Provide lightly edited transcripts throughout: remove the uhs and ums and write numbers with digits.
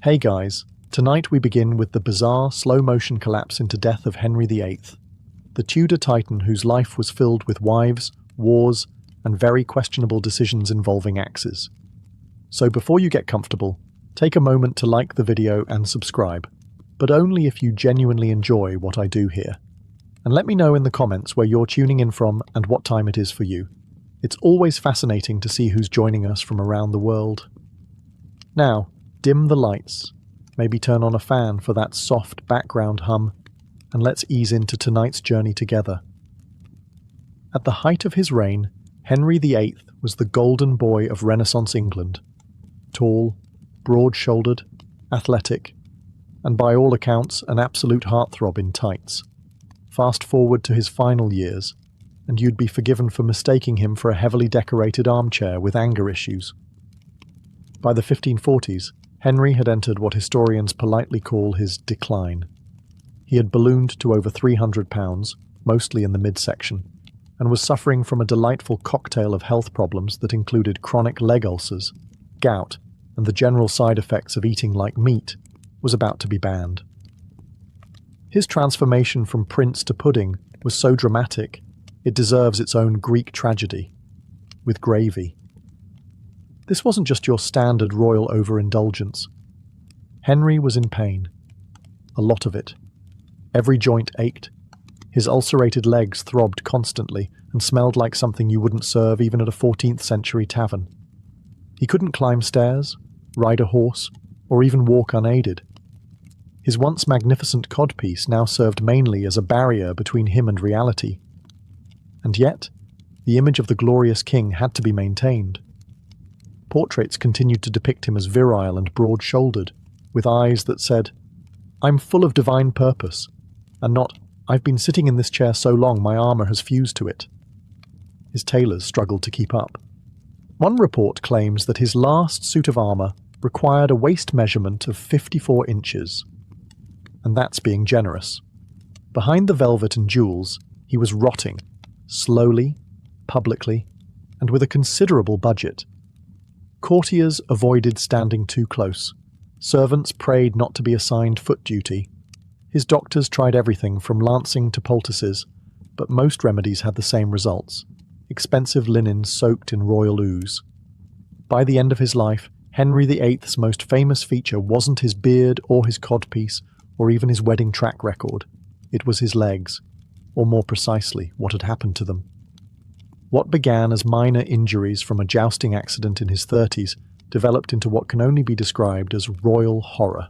Hey guys, tonight we begin with the bizarre slow-motion collapse into death of Henry VIII, the Tudor titan whose life was filled with wives, wars, and very questionable decisions involving axes. So before you get comfortable, take a moment to like the video and subscribe, but only if you genuinely enjoy what I do here. And let me know in the comments where you're tuning in from and what time it is for you. It's always fascinating to see who's joining us from around the world. Now, dim the lights, maybe turn on a fan for that soft background hum, and let's ease into tonight's journey together. At the height of his reign, Henry VIII was the golden boy of Renaissance England. Tall, broad-shouldered, athletic, and by all accounts an absolute heartthrob in tights. Fast forward to his final years, and you'd be forgiven for mistaking him for a heavily decorated armchair with anger issues. By the 1540s, Henry had entered what historians politely call his decline. He had ballooned to over 300 pounds, mostly in the midsection, and was suffering from a delightful cocktail of health problems that included chronic leg ulcers, gout, and the general side effects of eating like meat was about to be banned. His transformation from prince to pudding was so dramatic, it deserves its own Greek tragedy, with gravy. This wasn't just your standard royal overindulgence. Henry was in pain. A lot of it. Every joint ached. His ulcerated legs throbbed constantly and smelled like something you wouldn't serve even at a 14th century tavern. He couldn't climb stairs, ride a horse, or even walk unaided. His once magnificent codpiece now served mainly as a barrier between him and reality. And yet, the image of the glorious king had to be maintained. Portraits continued to depict him as virile and broad-shouldered, with eyes that said, "I'm full of divine purpose," and not, "I've been sitting in this chair so long my armour has fused to it." His tailors struggled to keep up. One report claims that his last suit of armour required a waist measurement of 54 inches. And that's being generous. Behind the velvet and jewels, he was rotting, slowly, publicly, and with a considerable budget. Courtiers avoided standing too close. Servants prayed not to be assigned foot duty. His doctors tried everything from lancing to poultices, but most remedies had the same results: expensive linen soaked in royal ooze. By the end of his life, Henry VIII's most famous feature wasn't his beard or his codpiece, or even his wedding track record. It was his legs, or more precisely, what had happened to them. What began as minor injuries from a jousting accident in his 30s developed into what can only be described as royal horror.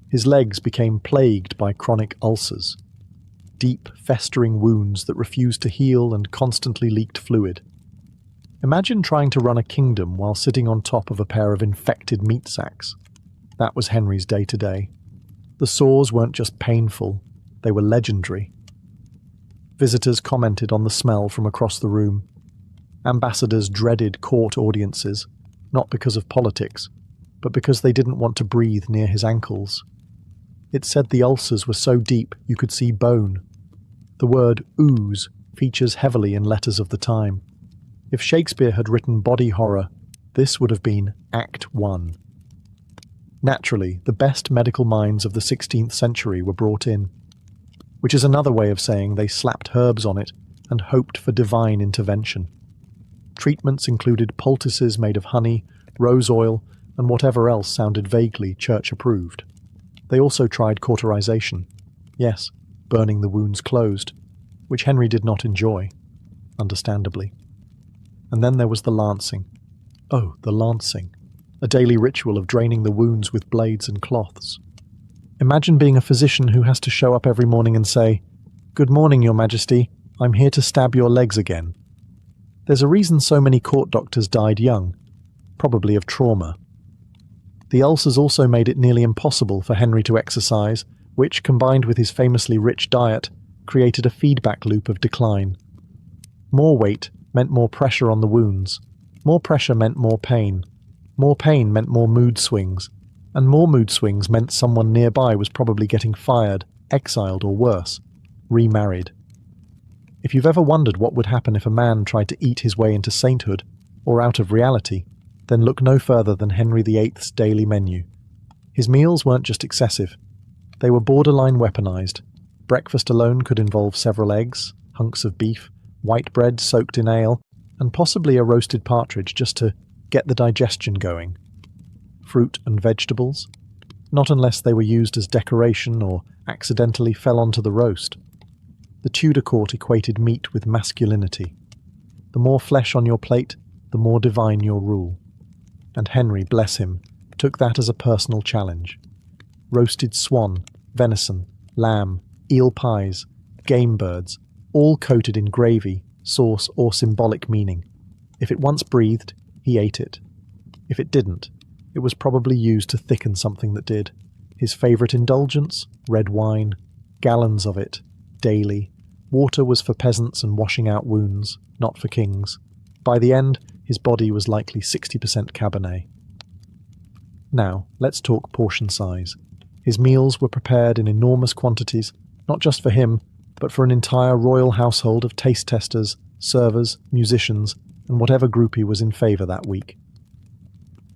His legs became plagued by chronic ulcers, deep, festering wounds that refused to heal and constantly leaked fluid. Imagine trying to run a kingdom while sitting on top of a pair of infected meat sacks. That was Henry's day-to-day. The sores weren't just painful, they were legendary. Visitors commented on the smell from across the room. Ambassadors dreaded court audiences, not because of politics, but because they didn't want to breathe near his ankles. It said the ulcers were so deep you could see bone. The word ooze features heavily in letters of the time. If Shakespeare had written body horror, this would have been Act 1. Naturally, the best medical minds of the 16th century were brought in, which is another way of saying they slapped herbs on it and hoped for divine intervention. Treatments included poultices made of honey, rose oil, and whatever else sounded vaguely church-approved. They also tried cauterization. Yes, burning the wounds closed, which Henry did not enjoy, understandably. And then there was the lancing. Oh, the lancing. A daily ritual of draining the wounds with blades and cloths. Imagine being a physician who has to show up every morning and say, "Good morning, Your Majesty, I'm here to stab your legs again." There's a reason so many court doctors died young, probably of trauma. The ulcers also made it nearly impossible for Henry to exercise, which, combined with his famously rich diet, created a feedback loop of decline. More weight meant more pressure on the wounds. More pressure meant more pain. More pain meant more mood swings. And more mood swings meant someone nearby was probably getting fired, exiled, or worse, remarried. If you've ever wondered what would happen if a man tried to eat his way into sainthood, or out of reality, then look no further than Henry VIII's daily menu. His meals weren't just excessive. They were borderline weaponized. Breakfast alone could involve several eggs, hunks of beef, white bread soaked in ale, and possibly a roasted partridge just to get the digestion going. Fruit and vegetables? Not unless they were used as decoration or accidentally fell onto the roast. The Tudor court equated meat with masculinity. The more flesh on your plate, the more divine your rule. And Henry, bless him, took that as a personal challenge. Roasted swan, venison, lamb, eel pies, game birds, all coated in gravy, sauce, or symbolic meaning. If it once breathed, he ate it. If it didn't, it was probably used to thicken something that did. His favourite indulgence? Red wine. Gallons of it. Daily. Water was for peasants and washing out wounds, not for kings. By the end, his body was likely 60% Cabernet. Now, let's talk portion size. His meals were prepared in enormous quantities, not just for him, but for an entire royal household of taste testers, servers, musicians, and whatever groupie was in favour that week.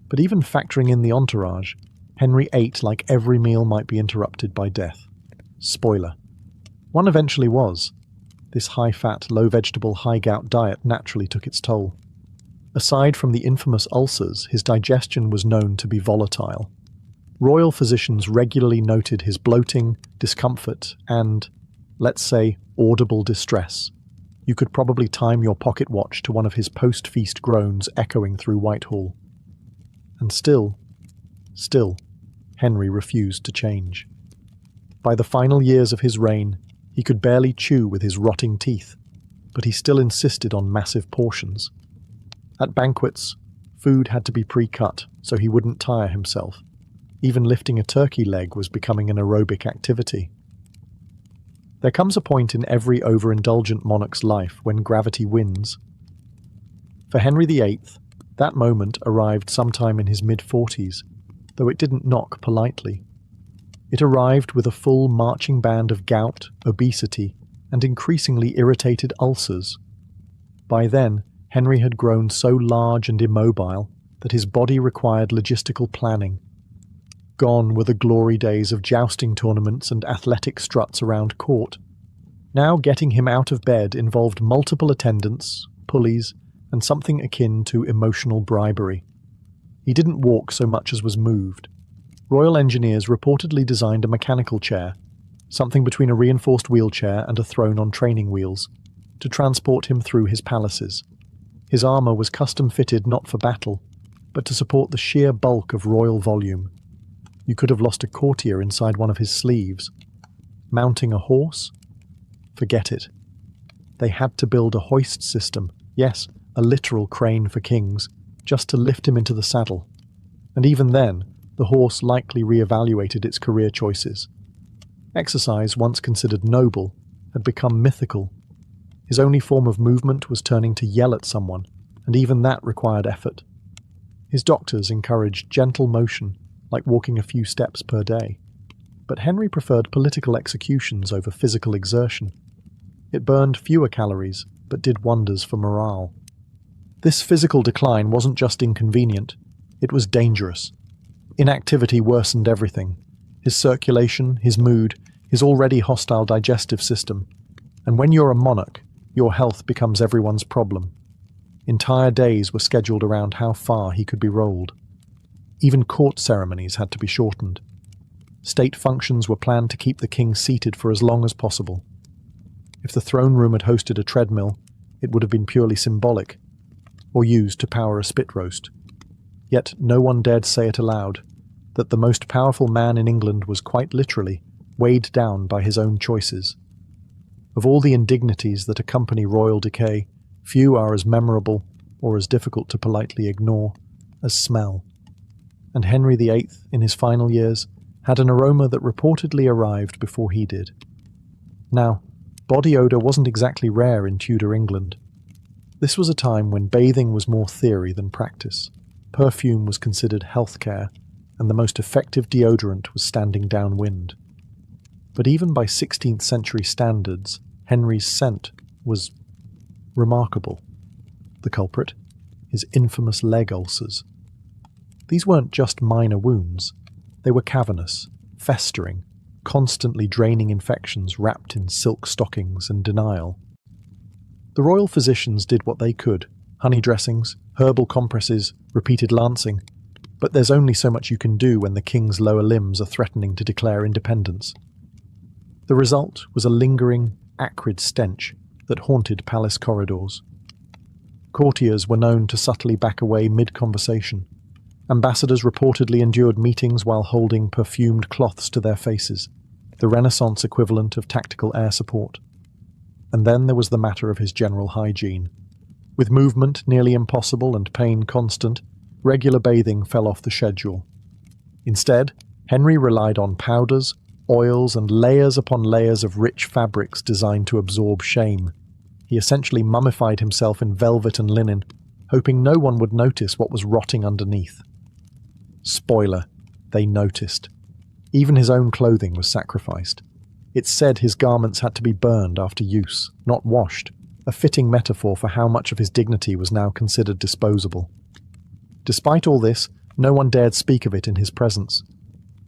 But even factoring in the entourage, Henry ate like every meal might be interrupted by death. Spoiler. One eventually was. This high-fat, low-vegetable, high-gout diet naturally took its toll. Aside from the infamous ulcers, his digestion was known to be volatile. Royal physicians regularly noted his bloating, discomfort, and, let's say, audible distress. You could probably time your pocket watch to one of his post-feast groans echoing through Whitehall. And still, Henry refused to change. By the final years of his reign, he could barely chew with his rotting teeth, but he still insisted on massive portions. At banquets, food had to be pre-cut so he wouldn't tire himself. Even lifting a turkey leg was becoming an aerobic activity. There comes a point in every overindulgent monarch's life when gravity wins. For Henry VIII, that moment arrived sometime in his mid-40s, though it didn't knock politely. It arrived with a full marching band of gout, obesity, and increasingly irritated ulcers. By then, Henry had grown so large and immobile that his body required logistical planning. Gone were the glory days of jousting tournaments and athletic struts around court. Now getting him out of bed involved multiple attendants, pulleys, and something akin to emotional bribery. He didn't walk so much as was moved. Royal engineers reportedly designed a mechanical chair, something between a reinforced wheelchair and a throne on training wheels, to transport him through his palaces. His armour was custom-fitted not for battle, but to support the sheer bulk of royal volume. You could have lost a courtier inside one of his sleeves. Mounting a horse? Forget it. They had to build a hoist system, yes, a literal crane for kings, just to lift him into the saddle. And even then, the horse likely re-evaluated its career choices. Exercise, once considered noble, had become mythical. His only form of movement was turning to yell at someone, and even that required effort. His doctors encouraged gentle motion, like walking a few steps per day. But Henry preferred political executions over physical exertion. It burned fewer calories, but did wonders for morale. This physical decline wasn't just inconvenient, it was dangerous. Inactivity worsened everything. His circulation, his mood, his already hostile digestive system. And when you're a monarch, your health becomes everyone's problem. Entire days were scheduled around how far he could be rolled. Even court ceremonies had to be shortened. State functions were planned to keep the king seated for as long as possible. If the throne room had hosted a treadmill, it would have been purely symbolic, or used to power a spit roast. Yet no one dared say it aloud, that the most powerful man in England was quite literally weighed down by his own choices. Of all the indignities that accompany royal decay, few are as memorable, or as difficult to politely ignore, as smell. And Henry VIII, in his final years, had an aroma that reportedly arrived before he did. Now, body odour wasn't exactly rare in Tudor England. This was a time when bathing was more theory than practice. Perfume was considered healthcare, and the most effective deodorant was standing downwind. But even by 16th century standards, Henry's scent was remarkable. The culprit? His infamous leg ulcers. These weren't just minor wounds. They were cavernous, festering, constantly draining infections wrapped in silk stockings and denial. The royal physicians did what they could: honey dressings, herbal compresses, repeated lancing. But there's only so much you can do when the king's lower limbs are threatening to declare independence. The result was a lingering, acrid stench that haunted palace corridors. Courtiers were known to subtly back away mid-conversation. Ambassadors reportedly endured meetings while holding perfumed cloths to their faces, the Renaissance equivalent of tactical air support. And then there was the matter of his general hygiene. With movement nearly impossible and pain constant, regular bathing fell off the schedule. Instead, Henry relied on powders, oils, and layers upon layers of rich fabrics designed to absorb shame. He essentially mummified himself in velvet and linen, hoping no one would notice what was rotting underneath. Spoiler, they noticed. Even his own clothing was sacrificed. It's said his garments had to be burned after use, not washed, a fitting metaphor for how much of his dignity was now considered disposable. Despite all this, no one dared speak of it in his presence.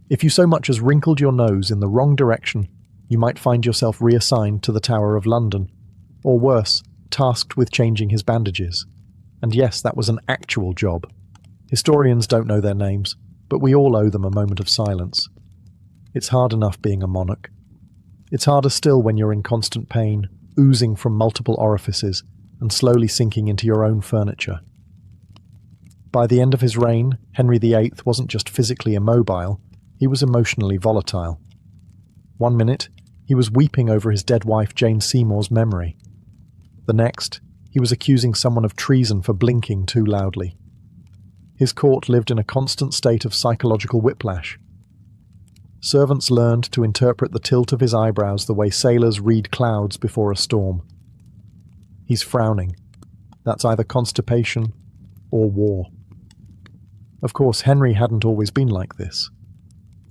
If you so much as wrinkled your nose in the wrong direction, you might find yourself reassigned to the Tower of London, or worse, tasked with changing his bandages. And yes, that was an actual job. Historians don't know their names, but we all owe them a moment of silence. It's hard enough being a monarch. It's harder still when you're in constant pain, oozing from multiple orifices, and slowly sinking into your own furniture. By the end of his reign, Henry VIII wasn't just physically immobile, he was emotionally volatile. One minute, he was weeping over his dead wife Jane Seymour's memory. The next, he was accusing someone of treason for blinking too loudly. His court lived in a constant state of psychological whiplash. Servants learned to interpret the tilt of his eyebrows the way sailors read clouds before a storm. He's frowning. That's either constipation or war. Of course, Henry hadn't always been like this.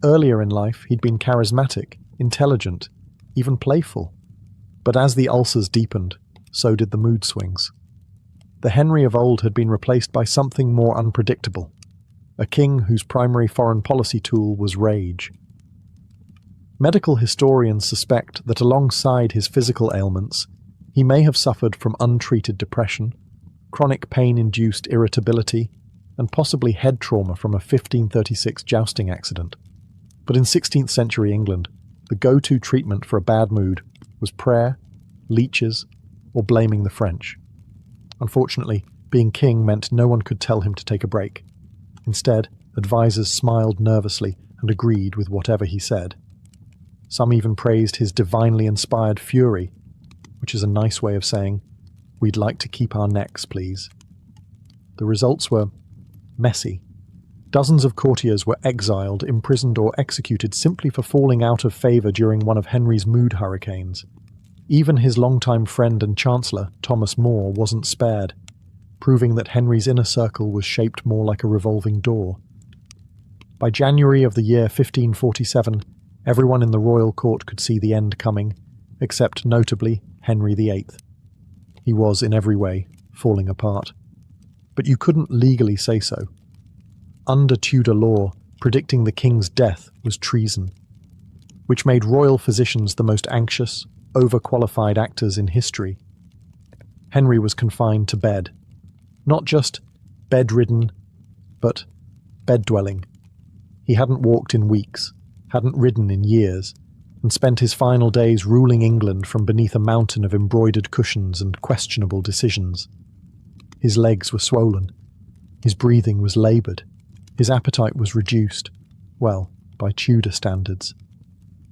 Earlier in life, he'd been charismatic, intelligent, even playful. But as the ulcers deepened, so did the mood swings. The Henry of old had been replaced by something more unpredictable, a king whose primary foreign policy tool was rage. Medical historians suspect that alongside his physical ailments, he may have suffered from untreated depression, chronic pain-induced irritability, and possibly head trauma from a 1536 jousting accident. But in 16th century England, the go-to treatment for a bad mood was prayer, leeches, or blaming the French. Unfortunately, being king meant no one could tell him to take a break. Instead, advisors smiled nervously and agreed with whatever he said. Some even praised his divinely inspired fury, which is a nice way of saying, "We'd like to keep our necks, please." The results were messy. Dozens of courtiers were exiled, imprisoned, or executed simply for falling out of favour during one of Henry's mood hurricanes. Even his longtime friend and chancellor, Thomas More, wasn't spared, proving that Henry's inner circle was shaped more like a revolving door. By January of the year 1547, everyone in the royal court could see the end coming, except notably Henry VIII. He was, in every way, falling apart. But you couldn't legally say so. Under Tudor law, predicting the king's death was treason, which made royal physicians the most anxious, overqualified actors in history. Henry was confined to bed. Not just bedridden, but bed-dwelling. He hadn't walked in weeks, hadn't ridden in years, and spent his final days ruling England from beneath a mountain of embroidered cushions and questionable decisions. His legs were swollen. His breathing was laboured. His appetite was reduced. Well, by Tudor standards.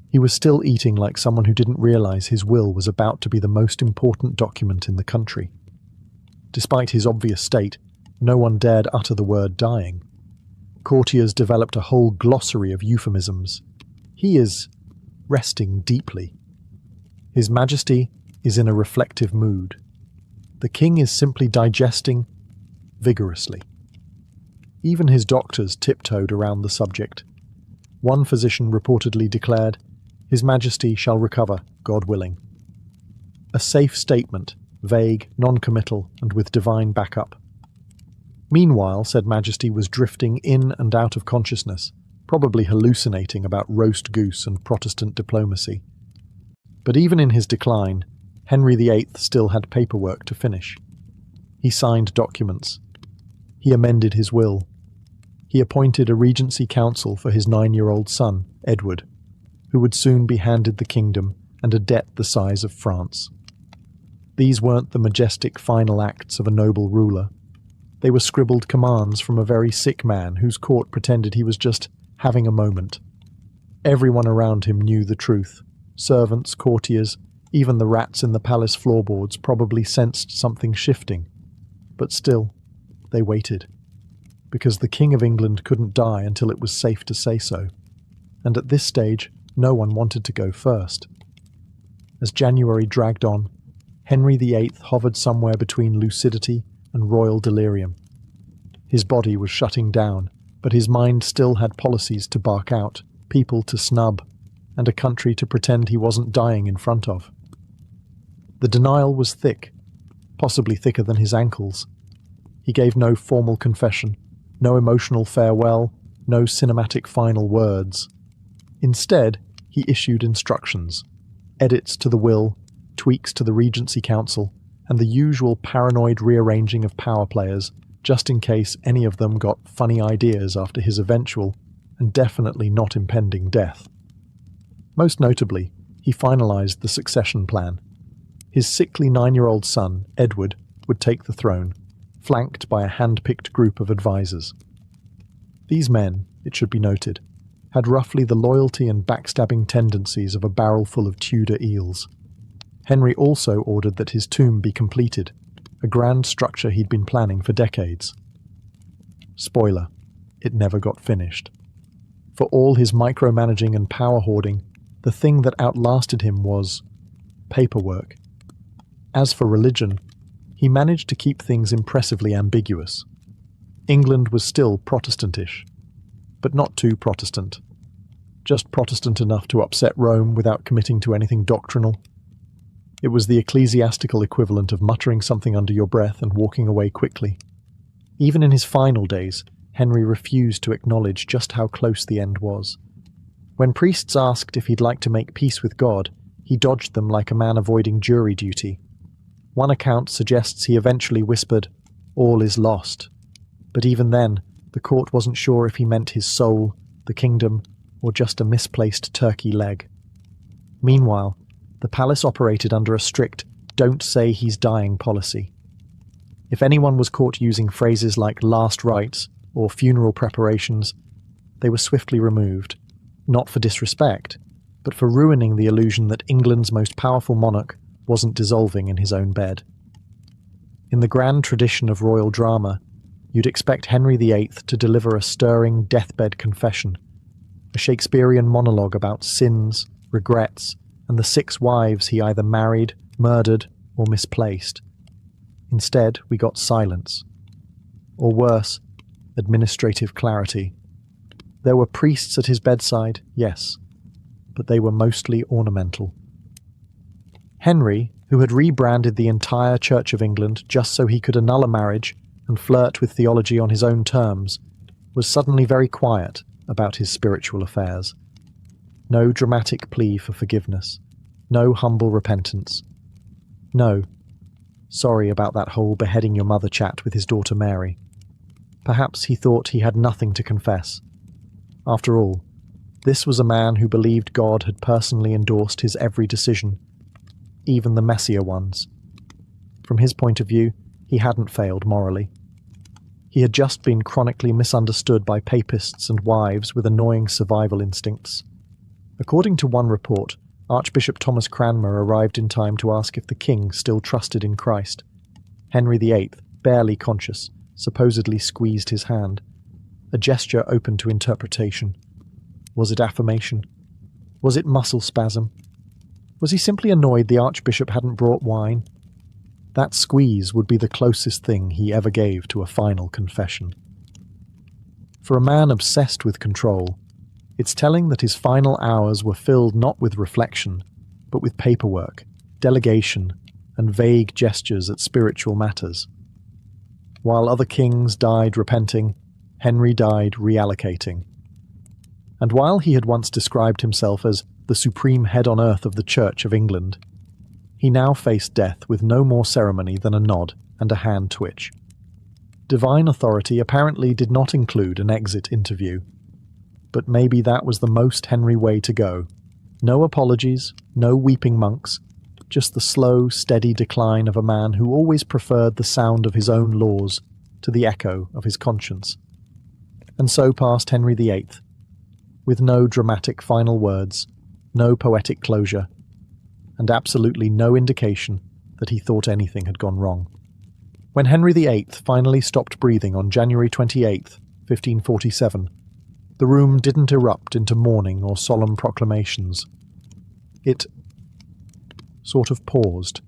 He was still eating like someone who didn't realise his will was about to be the most important document in the country. Despite his obvious state, no one dared utter the word dying. Courtiers developed a whole glossary of euphemisms. He is resting deeply. His Majesty is in a reflective mood. The king is simply digesting vigorously. Even his doctors tiptoed around the subject. One physician reportedly declared, "His Majesty shall recover, God willing." A safe statement, vague, non-committal, and with divine backup. Meanwhile, said Majesty was drifting in and out of consciousness, probably hallucinating about roast goose and Protestant diplomacy. But even in his decline, Henry VIII still had paperwork to finish. He signed documents. He amended his will. He appointed a regency council for his 9-year-old son, Edward, who would soon be handed the kingdom and a debt the size of France. These weren't the majestic final acts of a noble ruler. They were scribbled commands from a very sick man whose court pretended he was just having a moment. Everyone around him knew the truth. Servants, courtiers, even the rats in the palace floorboards probably sensed something shifting. But still, they waited. Because the King of England couldn't die until it was safe to say so. And at this stage, no one wanted to go first. As January dragged on, Henry VIII hovered somewhere between lucidity and royal delirium. His body was shutting down, but his mind still had policies to bark out, people to snub, and a country to pretend he wasn't dying in front of. The denial was thick, possibly thicker than his ankles. He gave no formal confession, no emotional farewell, no cinematic final words. Instead, he issued instructions, edits to the will, tweaks to the Regency Council, and the usual paranoid rearranging of power players, just in case any of them got funny ideas after his eventual, and definitely not impending, death. Most notably, he finalized the succession plan. His sickly 9-year-old son, Edward, would take the throne, flanked by a hand-picked group of advisors. These men, it should be noted, had roughly the loyalty and backstabbing tendencies of a barrel full of Tudor eels. Henry also ordered that his tomb be completed, a grand structure he'd been planning for decades. Spoiler, it never got finished. For all his micromanaging and power hoarding, the thing that outlasted him was paperwork. As for religion, he managed to keep things impressively ambiguous. England was still Protestantish, but not too Protestant. Just Protestant enough to upset Rome without committing to anything doctrinal. It was the ecclesiastical equivalent of muttering something under your breath and walking away quickly. Even in his final days, Henry refused to acknowledge just how close the end was. When priests asked if he'd like to make peace with God, he dodged them like a man avoiding jury duty. One account suggests he eventually whispered, "All is lost." But even then, the court wasn't sure if he meant his soul, the kingdom, or just a misplaced turkey leg. Meanwhile, the palace operated under a strict "don't say he's dying" policy. If anyone was caught using phrases like "last rites" or "funeral preparations," they were swiftly removed, not for disrespect, but for ruining the illusion that England's most powerful monarch wasn't dissolving in his own bed. In the grand tradition of royal drama, you'd expect Henry VIII to deliver a stirring deathbed confession, a Shakespearean monologue about sins, regrets, and the 6 wives he either married, murdered, or misplaced. Instead, we got silence. Or worse, administrative clarity. There were priests at his bedside, yes, but they were mostly ornamental. Henry, who had rebranded the entire Church of England just so he could annul a marriage and flirt with theology on his own terms, was suddenly very quiet about his spiritual affairs. No dramatic plea for forgiveness. No humble repentance. No, sorry about that whole beheading your mother chat with his daughter Mary. Perhaps he thought he had nothing to confess. After all, this was a man who believed God had personally endorsed his every decision, even the messier ones. From his point of view, he hadn't failed morally. He had just been chronically misunderstood by papists and wives with annoying survival instincts. According to one report, Archbishop Thomas Cranmer arrived in time to ask if the king still trusted in Christ. Henry VIII, barely conscious, supposedly squeezed his hand, a gesture open to interpretation. Was it affirmation? Was it muscle spasm? Was he simply annoyed the Archbishop hadn't brought wine? That squeeze would be the closest thing he ever gave to a final confession. For a man obsessed with control, it's telling that his final hours were filled not with reflection, but with paperwork, delegation, and vague gestures at spiritual matters. While other kings died repenting, Henry died reallocating. And while he had once described himself as the supreme head on earth of the Church of England, he now faced death with no more ceremony than a nod and a hand twitch. Divine authority apparently did not include an exit interview. But maybe that was the most Henry way to go. No apologies, no weeping monks, just the slow, steady decline of a man who always preferred the sound of his own laws to the echo of his conscience. And so passed Henry VIII, with no dramatic final words, no poetic closure, and absolutely no indication that he thought anything had gone wrong. When Henry VIII finally stopped breathing on January 28, 1547, the room didn't erupt into mourning or solemn proclamations. It sort of paused,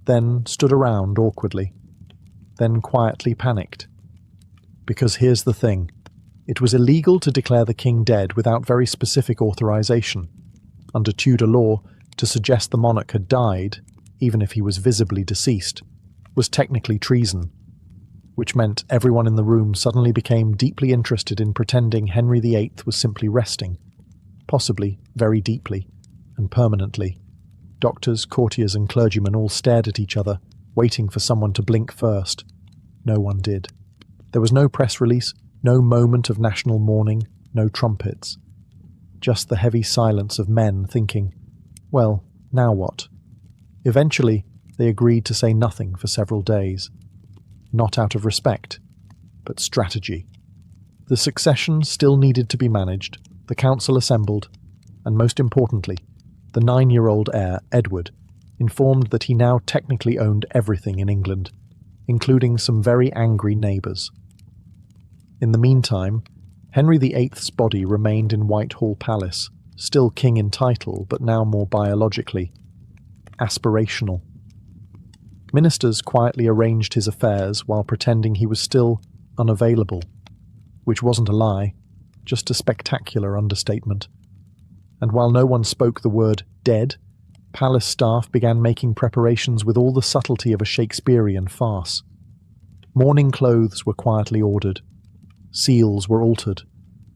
then stood around awkwardly, then quietly panicked. Because here's the thing, it was illegal to declare the king dead without very specific authorization. Under Tudor law, to suggest the monarch had died, even if he was visibly deceased, was technically treason, which meant everyone in the room suddenly became deeply interested in pretending Henry VIII was simply resting, possibly very deeply and permanently. Doctors, courtiers and clergymen all stared at each other, waiting for someone to blink first. No one did. There was no press release, no moment of national mourning, no trumpets. Just the heavy silence of men thinking, well, now what? Eventually, they agreed to say nothing for several days. Not out of respect, but strategy. The succession still needed to be managed, the council assembled, and most importantly, the 9-year-old heir, Edward, informed that he now technically owned everything in England, including some very angry neighbours. In the meantime, Henry VIII's body remained in Whitehall Palace, still king in title, but now more biologically aspirational. Ministers quietly arranged his affairs while pretending he was still unavailable, which wasn't a lie, just a spectacular understatement. And while no one spoke the word dead, palace staff began making preparations with all the subtlety of a Shakespearean farce. Mourning clothes were quietly ordered. Seals were altered.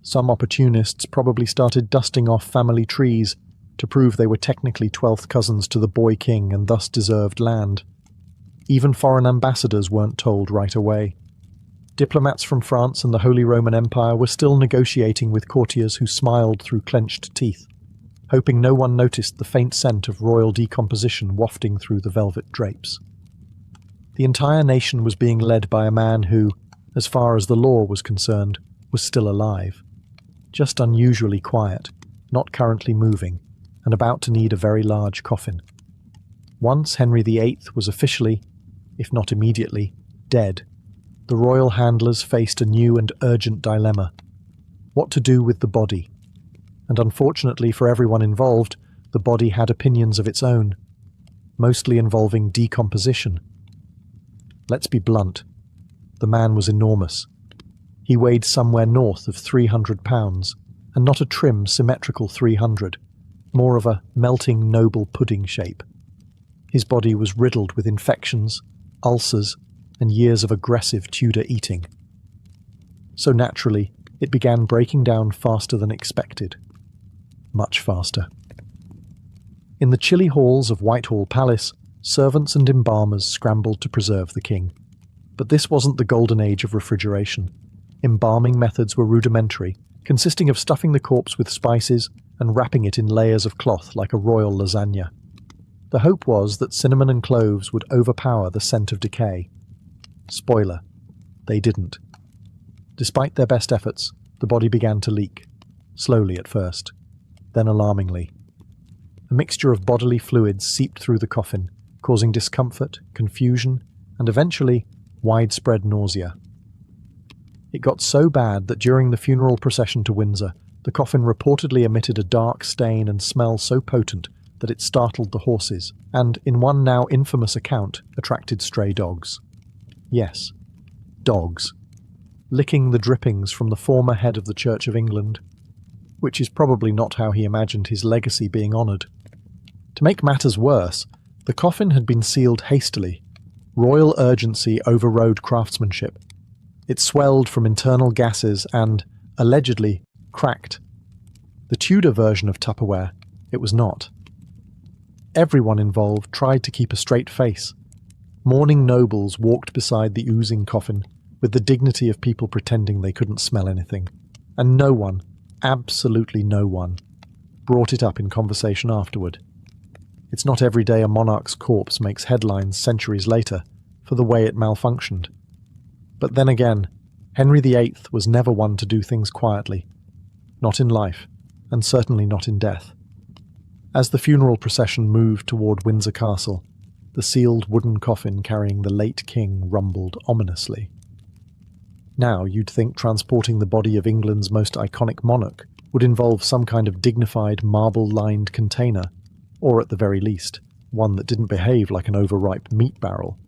Some opportunists probably started dusting off family trees to prove they were technically 12th cousins to the boy king and thus deserved land. Even foreign ambassadors weren't told right away. Diplomats from France and the Holy Roman Empire were still negotiating with courtiers who smiled through clenched teeth, hoping no one noticed the faint scent of royal decomposition wafting through the velvet drapes. The entire nation was being led by a man who, as far as the law was concerned, was still alive. Just unusually quiet, not currently moving, and about to need a very large coffin. Once Henry VIII was officially, if not immediately, dead, the royal handlers faced a new and urgent dilemma. What to do with the body? And unfortunately for everyone involved, the body had opinions of its own, mostly involving decomposition. Let's be blunt. The man was enormous. He weighed somewhere north of 300 pounds, and not a trim, symmetrical 300, more of a melting noble pudding shape. His body was riddled with infections, ulcers, and years of aggressive Tudor eating. So naturally, it began breaking down faster than expected. Much faster. In the chilly halls of Whitehall Palace, servants and embalmers scrambled to preserve the king. But this wasn't the golden age of refrigeration. Embalming methods were rudimentary, consisting of stuffing the corpse with spices and wrapping it in layers of cloth like a royal lasagna. The hope was that cinnamon and cloves would overpower the scent of decay. Spoiler, they didn't. Despite their best efforts, the body began to leak, slowly at first, then alarmingly. A mixture of bodily fluids seeped through the coffin, causing discomfort, confusion, and eventually widespread nausea. It got so bad that during the funeral procession to Windsor, the coffin reportedly emitted a dark stain and smell so potent that it startled the horses, and, in one now infamous account, attracted stray dogs. Yes, dogs. Licking the drippings from the former head of the Church of England, which is probably not how he imagined his legacy being honoured. To make matters worse, the coffin had been sealed hastily. Royal urgency overrode craftsmanship. It swelled from internal gases and, allegedly, cracked, The Tudor version of Tupperware, it was not. Everyone involved tried to keep a straight face. Mourning nobles walked beside the oozing coffin with the dignity of people pretending they couldn't smell anything. And no one, absolutely no one, brought it up in conversation afterward. It's not every day a monarch's corpse makes headlines centuries later for the way it malfunctioned. But then again, Henry VIII was never one to do things quietly. Not in life, and certainly not in death. As the funeral procession moved toward Windsor Castle, the sealed wooden coffin carrying the late king rumbled ominously. Now you'd think transporting the body of England's most iconic monarch would involve some kind of dignified marble-lined container, or at the very least, one that didn't behave like an overripe meat barrel.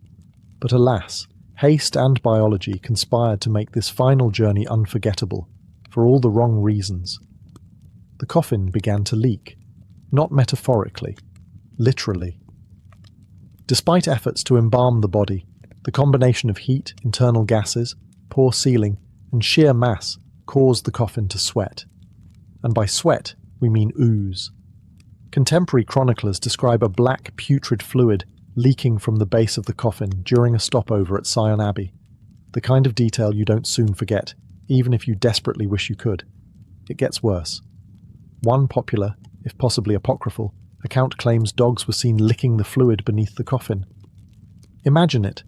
But alas, haste and biology conspired to make this final journey unforgettable, for all the wrong reasons. The coffin began to leak, not metaphorically, literally. Despite efforts to embalm the body, the combination of heat, internal gases, poor sealing, and sheer mass caused the coffin to sweat. And by sweat, we mean ooze. Contemporary chroniclers describe a black putrid fluid leaking from the base of the coffin during a stopover at Sion Abbey, the kind of detail you don't soon forget, even if you desperately wish you could. It gets worse. One popular, if possibly apocryphal, account claims dogs were seen licking the fluid beneath the coffin. Imagine it,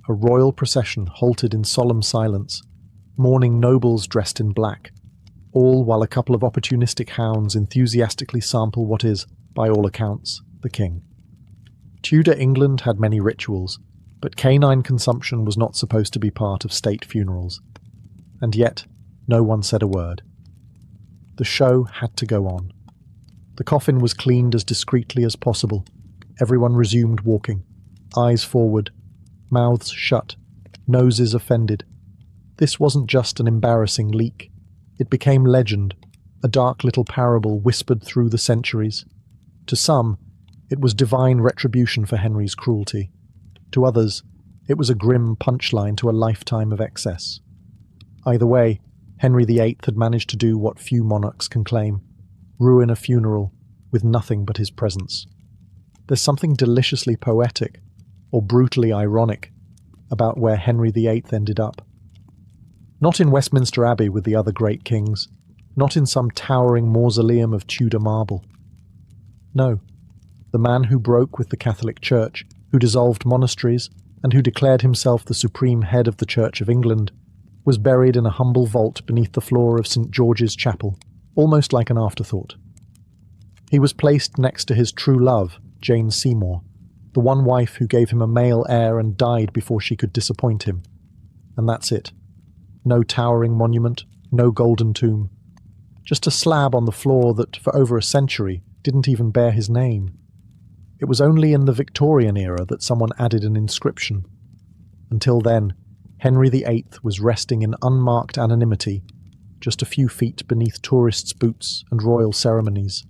a royal procession halted in solemn silence, mourning nobles dressed in black, all while a couple of opportunistic hounds enthusiastically sample what is, by all accounts, the king. Tudor England had many rituals, but canine consumption was not supposed to be part of state funerals. And yet, no one said a word. The show had to go on. The coffin was cleaned as discreetly as possible. Everyone resumed walking, eyes forward, mouths shut, noses offended. This wasn't just an embarrassing leak. It became legend, a dark little parable whispered through the centuries. To some, it was divine retribution for Henry's cruelty. To others, it was a grim punchline to a lifetime of excess. Either way, Henry VIII had managed to do what few monarchs can claim: ruin a funeral with nothing but his presence. There's something deliciously poetic, or brutally ironic, about where Henry VIII ended up. Not in Westminster Abbey with the other great kings, not in some towering mausoleum of Tudor marble. No, the man who broke with the Catholic Church, who dissolved monasteries, and who declared himself the supreme head of the Church of England, was buried in a humble vault beneath the floor of St. George's Chapel, almost like an afterthought. He was placed next to his true love, Jane Seymour, the one wife who gave him a male heir and died before she could disappoint him. And that's it. No towering monument, no golden tomb. Just a slab on the floor that, for over a century, didn't even bear his name. It was only in the Victorian era that someone added an inscription. Until then, Henry VIII was resting in unmarked anonymity, just a few feet beneath tourists' boots and royal ceremonies.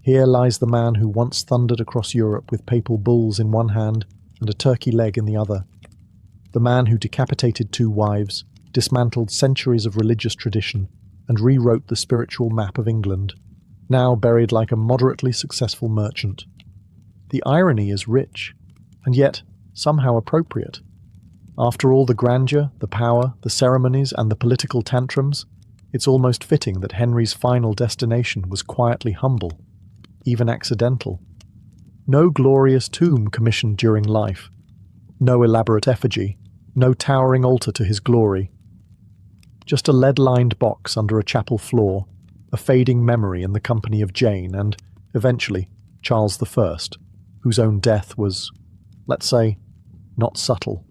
Here lies the man who once thundered across Europe with papal bulls in one hand and a turkey leg in the other. The man who decapitated 2 wives, dismantled centuries of religious tradition, and rewrote the spiritual map of England, now buried like a moderately successful merchant. The irony is rich, and yet somehow appropriate. After all the grandeur, the power, the ceremonies, and the political tantrums, it's almost fitting that Henry's final destination was quietly humble, even accidental. No glorious tomb commissioned during life, no elaborate effigy, no towering altar to his glory. Just a lead-lined box under a chapel floor, a fading memory in the company of Jane and, eventually, Charles I, whose own death was, let's say, not subtle.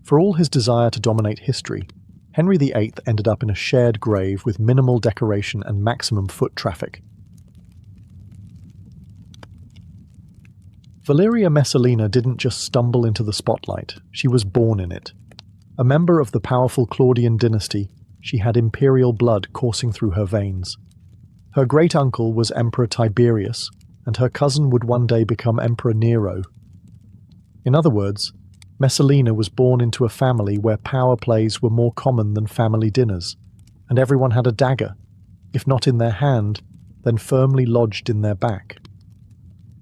For all his desire to dominate history, Henry VIII ended up in a shared grave with minimal decoration and maximum foot traffic. Valeria Messalina didn't just stumble into the spotlight, she was born in it. A member of the powerful Claudian dynasty, she had imperial blood coursing through her veins. Her great-uncle was Emperor Tiberius, and her cousin would one day become Emperor Nero. In other words, Messalina was born into a family where power plays were more common than family dinners, and everyone had a dagger, if not in their hand, then firmly lodged in their back.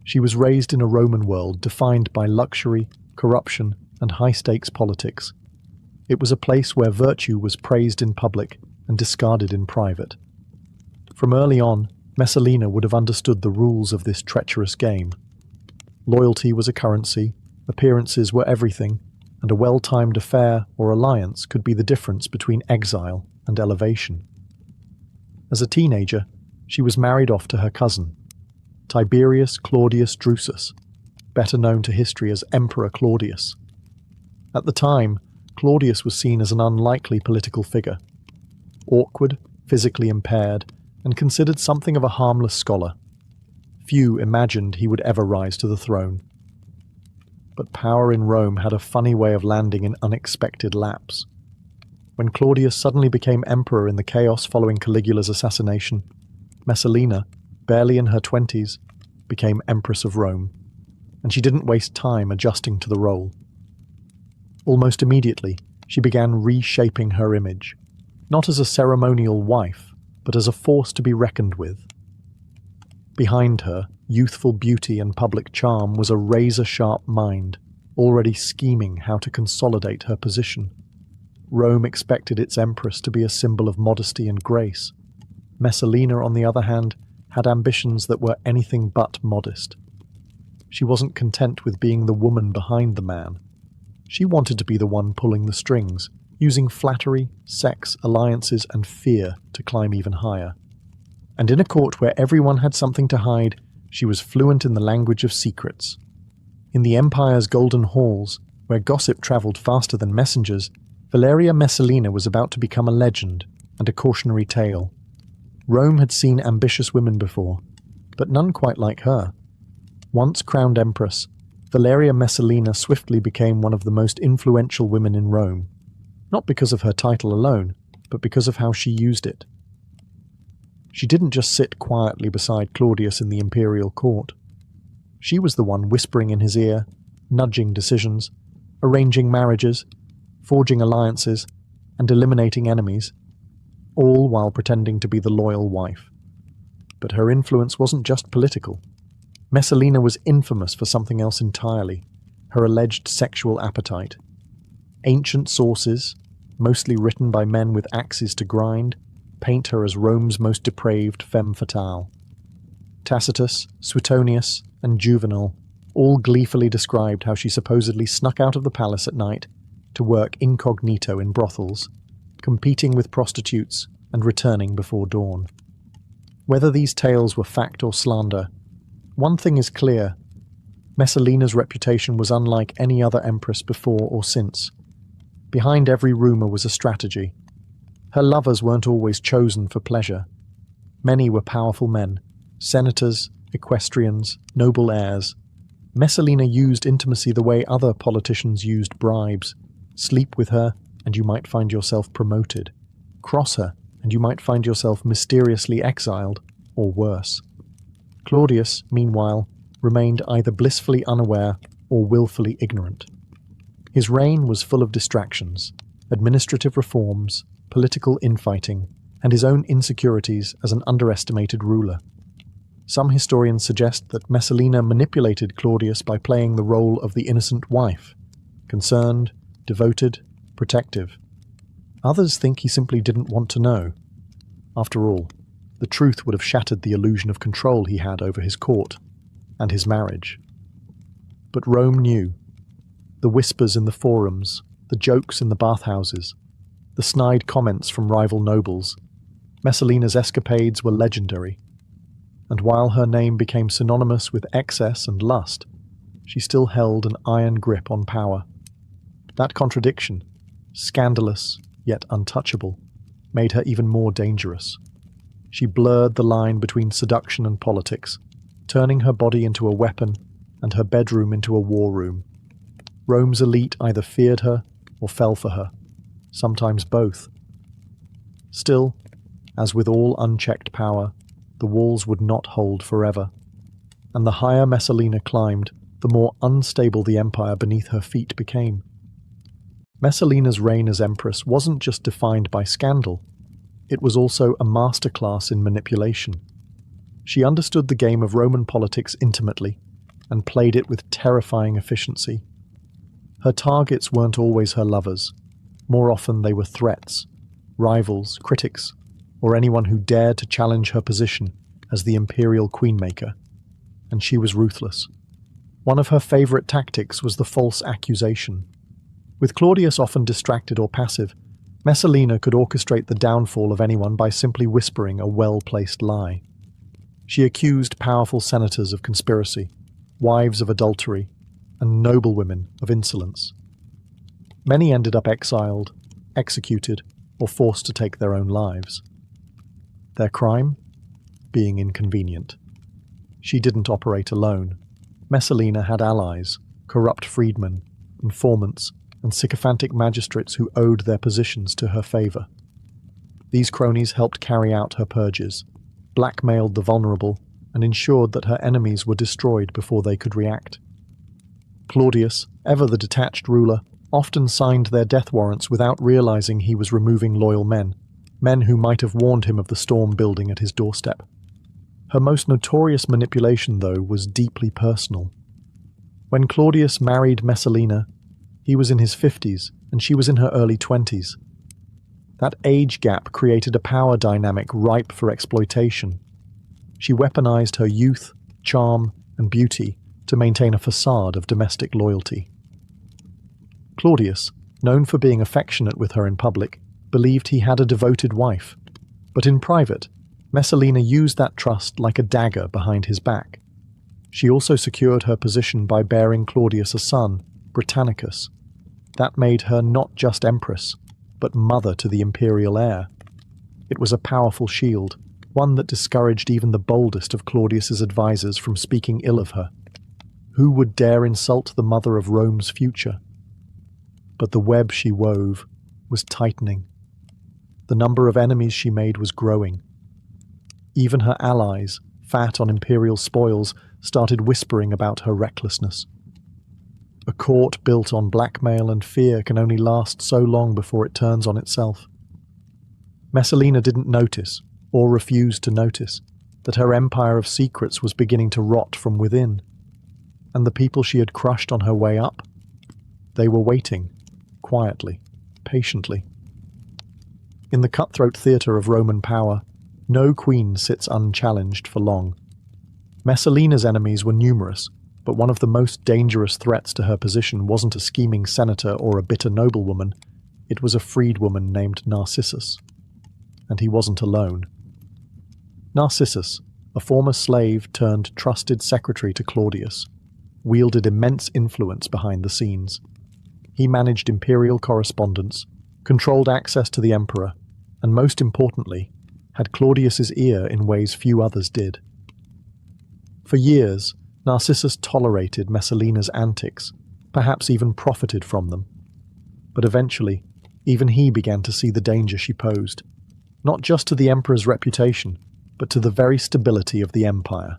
She was raised in a Roman world defined by luxury, corruption, and high-stakes politics. It was a place where virtue was praised in public and discarded in private. From early on, Messalina would have understood the rules of this treacherous game. Loyalty was a currency, appearances were everything, and a well-timed affair or alliance could be the difference between exile and elevation. As a teenager, she was married off to her cousin, Tiberius Claudius Drusus, better known to history as Emperor Claudius. At the time, Claudius was seen as an unlikely political figure, awkward, physically impaired, and considered something of a harmless scholar. Few imagined he would ever rise to the throne. But power in Rome had a funny way of landing in unexpected laps. When Claudius suddenly became emperor in the chaos following Caligula's assassination, Messalina, barely in her 20s, became Empress of Rome, and she didn't waste time adjusting to the role. Almost immediately, she began reshaping her image, not as a ceremonial wife, but as a force to be reckoned with. Behind her, youthful beauty and public charm was a razor-sharp mind, already scheming how to consolidate her position. Rome expected its empress to be a symbol of modesty and grace. Messalina, on the other hand, had ambitions that were anything but modest. She wasn't content with being the woman behind the man. She wanted to be the one pulling the strings, using flattery, sex, alliances, and fear to climb even higher. And in a court where everyone had something to hide, she was fluent in the language of secrets. In the empire's golden halls, where gossip travelled faster than messengers, Valeria Messalina was about to become a legend and a cautionary tale. Rome had seen ambitious women before, but none quite like her. Once crowned empress, Valeria Messalina swiftly became one of the most influential women in Rome, not because of her title alone, but because of how she used it. She didn't just sit quietly beside Claudius in the imperial court. She was the one whispering in his ear, nudging decisions, arranging marriages, forging alliances, and eliminating enemies, all while pretending to be the loyal wife. But her influence wasn't just political. Messalina was infamous for something else entirely, her alleged sexual appetite. Ancient sources, mostly written by men with axes to grind, paint her as Rome's most depraved femme fatale. Tacitus, Suetonius, and Juvenal all gleefully described how she supposedly snuck out of the palace at night to work incognito in brothels, competing with prostitutes and returning before dawn. Whether these tales were fact or slander, one thing is clear: Messalina's reputation was unlike any other empress before or since. Behind every rumour was a strategy. Her lovers weren't always chosen for pleasure. Many were powerful men, senators, equestrians, noble heirs. Messalina used intimacy the way other politicians used bribes. Sleep with her, and you might find yourself promoted. Cross her, and you might find yourself mysteriously exiled, or worse. Claudius, meanwhile, remained either blissfully unaware or willfully ignorant. His reign was full of distractions, administrative reforms, political infighting, and his own insecurities as an underestimated ruler. Some historians suggest that Messalina manipulated Claudius by playing the role of the innocent wife, concerned, devoted, protective. Others think he simply didn't want to know. After all, the truth would have shattered the illusion of control he had over his court and his marriage. But Rome knew. The whispers in the forums, the jokes in the bathhouses, the snide comments from rival nobles. Messalina's escapades were legendary, and while her name became synonymous with excess and lust, she still held an iron grip on power. That contradiction, scandalous yet untouchable, made her even more dangerous. She blurred the line between seduction and politics, turning her body into a weapon and her bedroom into a war room. Rome's elite either feared her or fell for her, sometimes both. Still, as with all unchecked power, the walls would not hold forever, and the higher Messalina climbed, the more unstable the empire beneath her feet became. Messalina's reign as empress wasn't just defined by scandal. it was also a masterclass in manipulation. She understood the game of Roman politics intimately and played it with terrifying efficiency. Her targets weren't always her lovers. More often they were threats, rivals, critics, or anyone who dared to challenge her position as the imperial queenmaker. And she was ruthless. One of her favorite tactics was the false accusation. With Claudius often distracted or passive, Messalina could orchestrate the downfall of anyone by simply whispering a well-placed lie. She accused powerful senators of conspiracy, wives of adultery, and noblewomen of insolence. Many ended up exiled, executed, or forced to take their own lives. Their crime? Being inconvenient. She didn't operate alone. Messalina had allies, corrupt freedmen, informants, and sycophantic magistrates who owed their positions to her favor. These cronies helped carry out her purges, blackmailed the vulnerable, and ensured that her enemies were destroyed before they could react. Claudius, ever the detached ruler, often signed their death warrants without realizing he was removing loyal men who might have warned him of the storm building at his doorstep. Her most notorious manipulation, though, was deeply personal. When Claudius married Messalina, he was in his 50s and she was in her early 20s. That age gap created a power dynamic ripe for exploitation. She weaponized her youth, charm, and beauty to maintain a facade of domestic loyalty. Claudius, known for being affectionate with her in public, believed he had a devoted wife, but in private, Messalina used that trust like a dagger behind his back. She also secured her position by bearing Claudius a son, Britannicus. That made her not just empress, but mother to the imperial heir. It was a powerful shield, one that discouraged even the boldest of Claudius's advisors from speaking ill of her. Who would dare insult the mother of Rome's future? But the web she wove was tightening. The number of enemies she made was growing. Even her allies, fat on imperial spoils, started whispering about her recklessness. A court built on blackmail and fear can only last so long before it turns on itself. Messalina didn't notice, or refused to notice, that her empire of secrets was beginning to rot from within. And the people she had crushed on her way up? They were waiting, quietly, patiently. In the cutthroat theatre of Roman power, no queen sits unchallenged for long. Messalina's enemies were numerous, but one of the most dangerous threats to her position wasn't a scheming senator or a bitter noblewoman, it was a freedwoman named Narcissus. And he wasn't alone. Narcissus, a former slave turned trusted secretary to Claudius, wielded immense influence behind the scenes. He managed imperial correspondence, controlled access to the emperor, and most importantly, had Claudius's ear in ways few others did. For years, Narcissus tolerated Messalina's antics, perhaps even profited from them. But eventually, even he began to see the danger she posed, not just to the emperor's reputation, but to the very stability of the empire.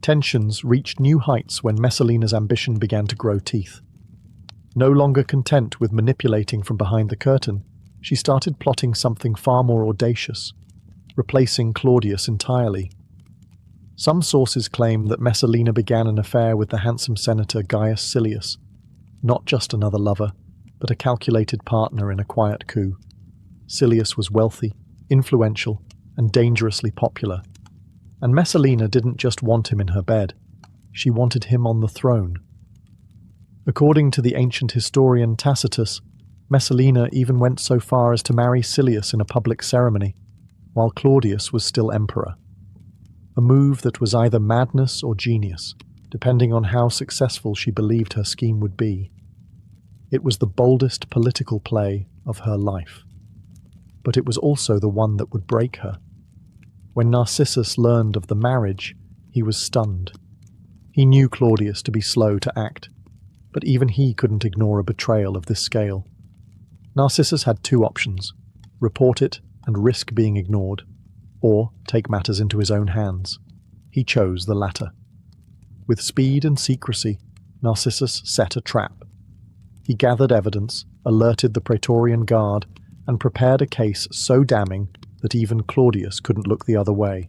Tensions reached new heights when Messalina's ambition began to grow teeth. No longer content with manipulating from behind the curtain, she started plotting something far more audacious, replacing Claudius entirely. Some sources claim that Messalina began an affair with the handsome senator Gaius Silius, not just another lover, but a calculated partner in a quiet coup. Silius was wealthy, influential, and dangerously popular. And Messalina didn't just want him in her bed, she wanted him on the throne. According to the ancient historian Tacitus, Messalina even went so far as to marry Silius in a public ceremony, while Claudius was still emperor. A move that was either madness or genius, depending on how successful she believed her scheme would be. It was the boldest political play of her life. But it was also the one that would break her. When Narcissus learned of the marriage, he was stunned. He knew Claudius to be slow to act, but even he couldn't ignore a betrayal of this scale. Narcissus had two options: report it and risk being ignored, or take matters into his own hands. He chose the latter. With speed and secrecy, Narcissus set a trap. He gathered evidence, alerted the Praetorian Guard, and prepared a case so damning that even Claudius couldn't look the other way.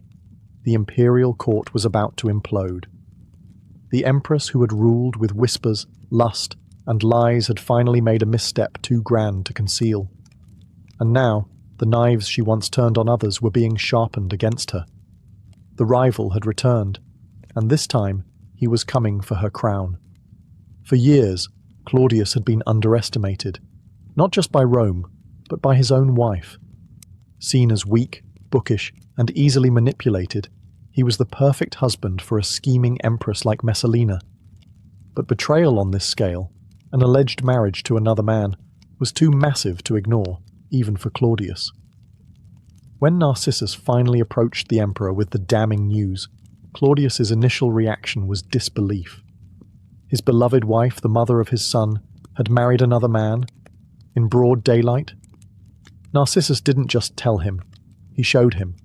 The imperial court was about to implode. The empress who had ruled with whispers, lust, and lies had finally made a misstep too grand to conceal. And now, the knives she once turned on others were being sharpened against her. The rival had returned, and this time he was coming for her crown. For years, Claudius had been underestimated, not just by Rome, but by his own wife. Seen as weak, bookish, and easily manipulated, he was the perfect husband for a scheming empress like Messalina. But betrayal on this scale, an alleged marriage to another man, was too massive to ignore, even for Claudius. When Narcissus finally approached the emperor with the damning news, Claudius's initial reaction was disbelief. His beloved wife, the mother of his son, had married another man, in broad daylight. Narcissus didn't just tell him, he showed him.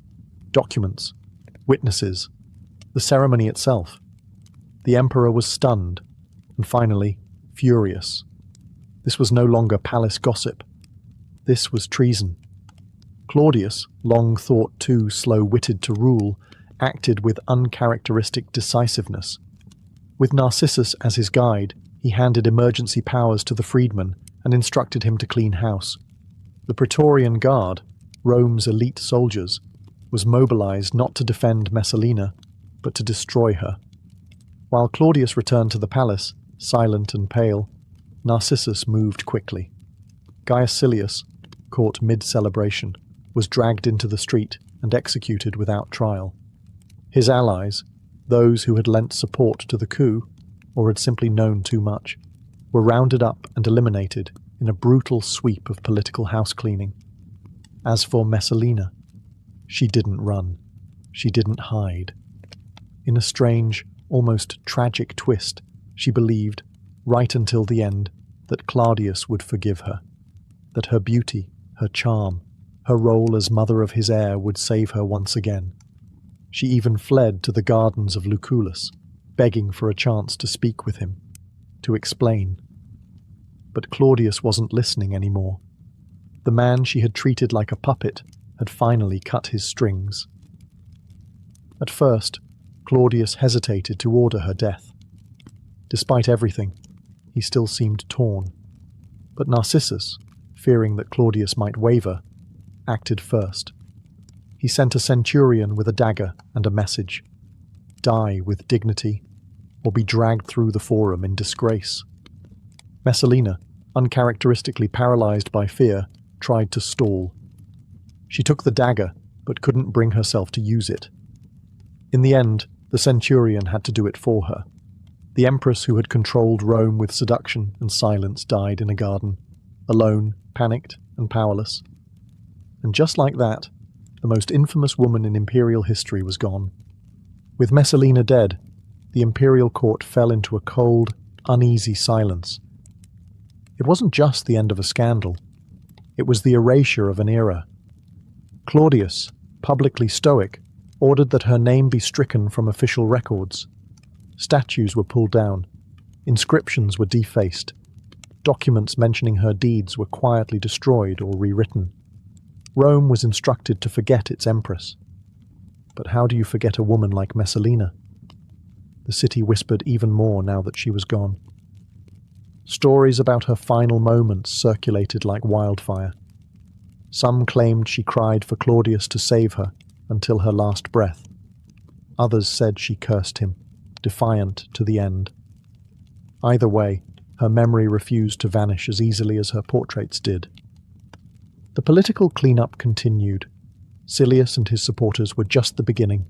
Documents, witnesses, the ceremony itself. The emperor was stunned, and finally, furious. This was no longer palace gossip. This was treason. Claudius, long thought too slow-witted to rule, acted with uncharacteristic decisiveness. With Narcissus as his guide, he handed emergency powers to the freedman and instructed him to clean house. The Praetorian Guard, Rome's elite soldiers, was mobilized not to defend Messalina, but to destroy her. While Claudius returned to the palace, silent and pale, Narcissus moved quickly. Gaius Silius, caught mid-celebration, was dragged into the street and executed without trial. His allies, those who had lent support to the coup, or had simply known too much, were rounded up and eliminated in a brutal sweep of political housecleaning. As for Messalina, she didn't run. She didn't hide. In a strange, almost tragic twist, she believed, right until the end, that Claudius would forgive her, that her beauty, her charm, her role as mother of his heir would save her once again. She even fled to the gardens of Lucullus, begging for a chance to speak with him, to explain. But Claudius wasn't listening anymore. The man she had treated like a puppet had finally cut his strings. At first, Claudius hesitated to order her death. Despite everything, he still seemed torn. But Narcissus, fearing that Claudius might waver, acted first. He sent a centurion with a dagger and a message: die with dignity, or be dragged through the forum in disgrace. Messalina, uncharacteristically paralyzed by fear, tried to stall. She took the dagger, but couldn't bring herself to use it. In the end, the centurion had to do it for her. The empress who had controlled Rome with seduction and silence died in a garden, alone, panicked, and powerless. And just like that, the most infamous woman in imperial history was gone. With Messalina dead, the imperial court fell into a cold, uneasy silence. It wasn't just the end of a scandal. It was the erasure of an era. Claudius, publicly stoic, ordered that her name be stricken from official records. Statues were pulled down. Inscriptions were defaced. Documents mentioning her deeds were quietly destroyed or rewritten. Rome was instructed to forget its empress. But how do you forget a woman like Messalina? The city whispered even more now that she was gone. Stories about her final moments circulated like wildfire. Some claimed she cried for Claudius to save her until her last breath. Others said she cursed him, defiant to the end. Either way, her memory refused to vanish as easily as her portraits did. The political cleanup continued. Silius and his supporters were just the beginning.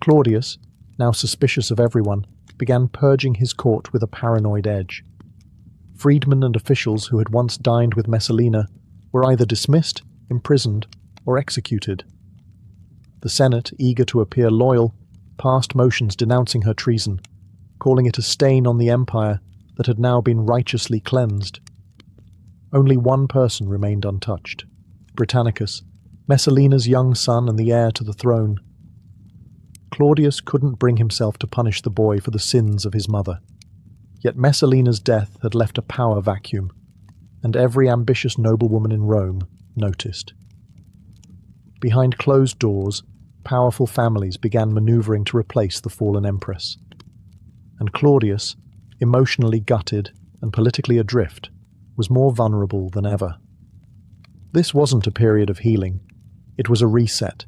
Claudius, now suspicious of everyone, began purging his court with a paranoid edge. Freedmen and officials who had once dined with Messalina were either dismissed, imprisoned, or executed. The Senate, eager to appear loyal, passed motions denouncing her treason, calling it a stain on the empire that had now been righteously cleansed. Only one person remained untouched: Britannicus, Messalina's young son and the heir to the throne. Claudius couldn't bring himself to punish the boy for the sins of his mother. Yet Messalina's death had left a power vacuum, and every ambitious noblewoman in Rome noticed. Behind closed doors, powerful families began maneuvering to replace the fallen empress. And Claudius, emotionally gutted and politically adrift, was more vulnerable than ever. This wasn't a period of healing. It was a reset,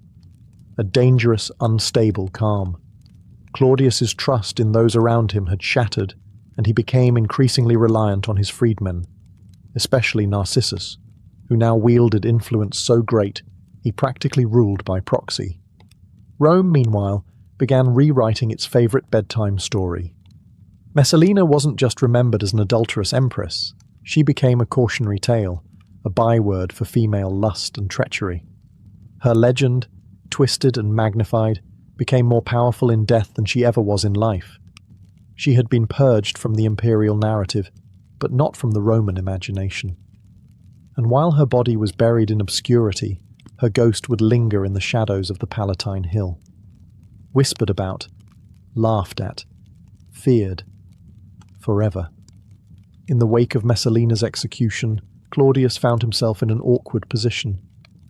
a dangerous, unstable calm. Claudius's trust in those around him had shattered, and he became increasingly reliant on his freedmen, especially Narcissus, who now wielded influence so great he practically ruled by proxy. Rome, meanwhile, began rewriting its favorite bedtime story. Messalina wasn't just remembered as an adulterous empress. She became a cautionary tale, a byword for female lust and treachery. Her legend, twisted and magnified, became more powerful in death than she ever was in life. She had been purged from the imperial narrative, but not from the Roman imagination. And while her body was buried in obscurity, her ghost would linger in the shadows of the Palatine Hill. Whispered about, laughed at, feared, forever. In the wake of Messalina's execution, Claudius found himself in an awkward position.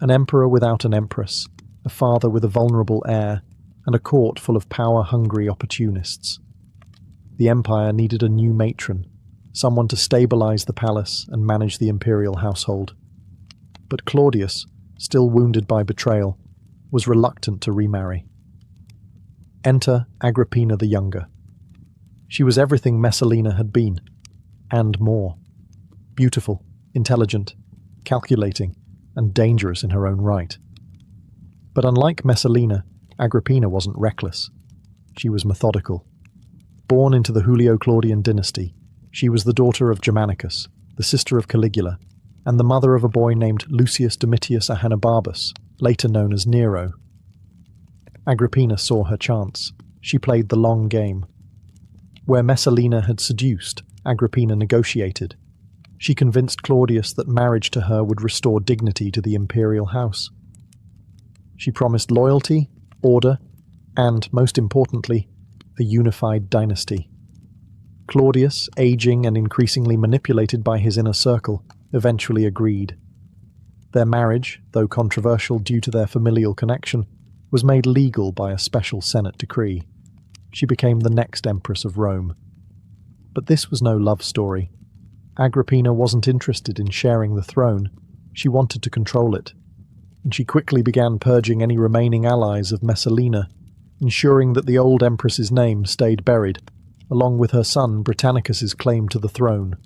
An emperor without an empress, a father with a vulnerable heir, and a court full of power-hungry opportunists. The empire needed a new matron, someone to stabilize the palace and manage the imperial household. But Claudius, still wounded by betrayal, was reluctant to remarry. Enter Agrippina the Younger. She was everything Messalina had been, and more. Beautiful, intelligent, calculating, and dangerous in her own right. But unlike Messalina, Agrippina wasn't reckless. She was methodical. Born into the Julio-Claudian dynasty, she was the daughter of Germanicus, the sister of Caligula, and the mother of a boy named Lucius Domitius Ahenobarbus, later known as Nero. Agrippina saw her chance. She played the long game. Where Messalina had seduced, Agrippina negotiated. She convinced Claudius that marriage to her would restore dignity to the imperial house. She promised loyalty, order, and, most importantly, a unified dynasty. Claudius, aging and increasingly manipulated by his inner circle, eventually agreed. Their marriage, though controversial due to their familial connection, was made legal by a special Senate decree. She became the next empress of Rome. But this was no love story. Agrippina wasn't interested in sharing the throne. She wanted to control it. And she quickly began purging any remaining allies of Messalina, ensuring that the old empress's name stayed buried, along with her son Britannicus's claim to the throne.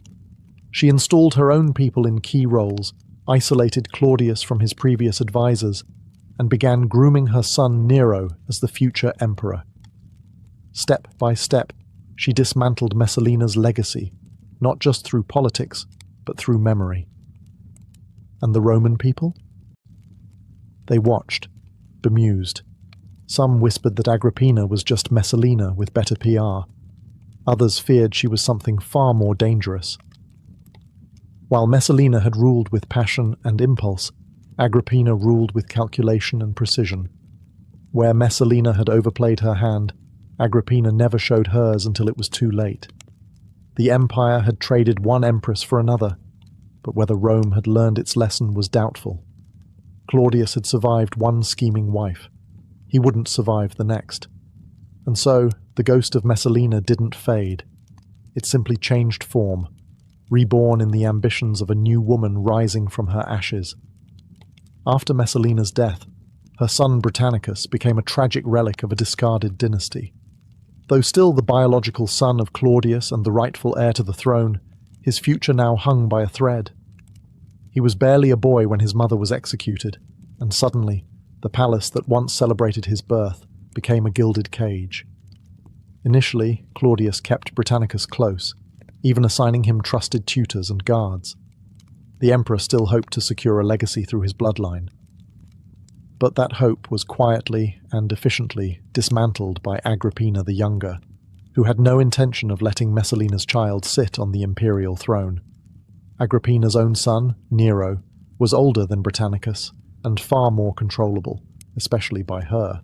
She installed her own people in key roles, isolated Claudius from his previous advisors, and began grooming her son Nero as the future emperor. Step by step, she dismantled Messalina's legacy, not just through politics, but through memory. And the Roman people? They watched, bemused. Some whispered that Agrippina was just Messalina with better PR. Others feared she was something far more dangerous. While Messalina had ruled with passion and impulse, Agrippina ruled with calculation and precision. Where Messalina had overplayed her hand, Agrippina never showed hers until it was too late. The empire had traded one empress for another, but whether Rome had learned its lesson was doubtful. Claudius had survived one scheming wife. He wouldn't survive the next. And so, the ghost of Messalina didn't fade. It simply changed form, reborn in the ambitions of a new woman rising from her ashes. After Messalina's death, her son Britannicus became a tragic relic of a discarded dynasty. Though still the biological son of Claudius and the rightful heir to the throne, his future now hung by a thread. He was barely a boy when his mother was executed, and suddenly, the palace that once celebrated his birth became a gilded cage. Initially, Claudius kept Britannicus close, even assigning him trusted tutors and guards. The emperor still hoped to secure a legacy through his bloodline. But that hope was quietly and efficiently dismantled by Agrippina the Younger, who had no intention of letting Messalina's child sit on the imperial throne. Agrippina's own son, Nero, was older than Britannicus and far more controllable, especially by her.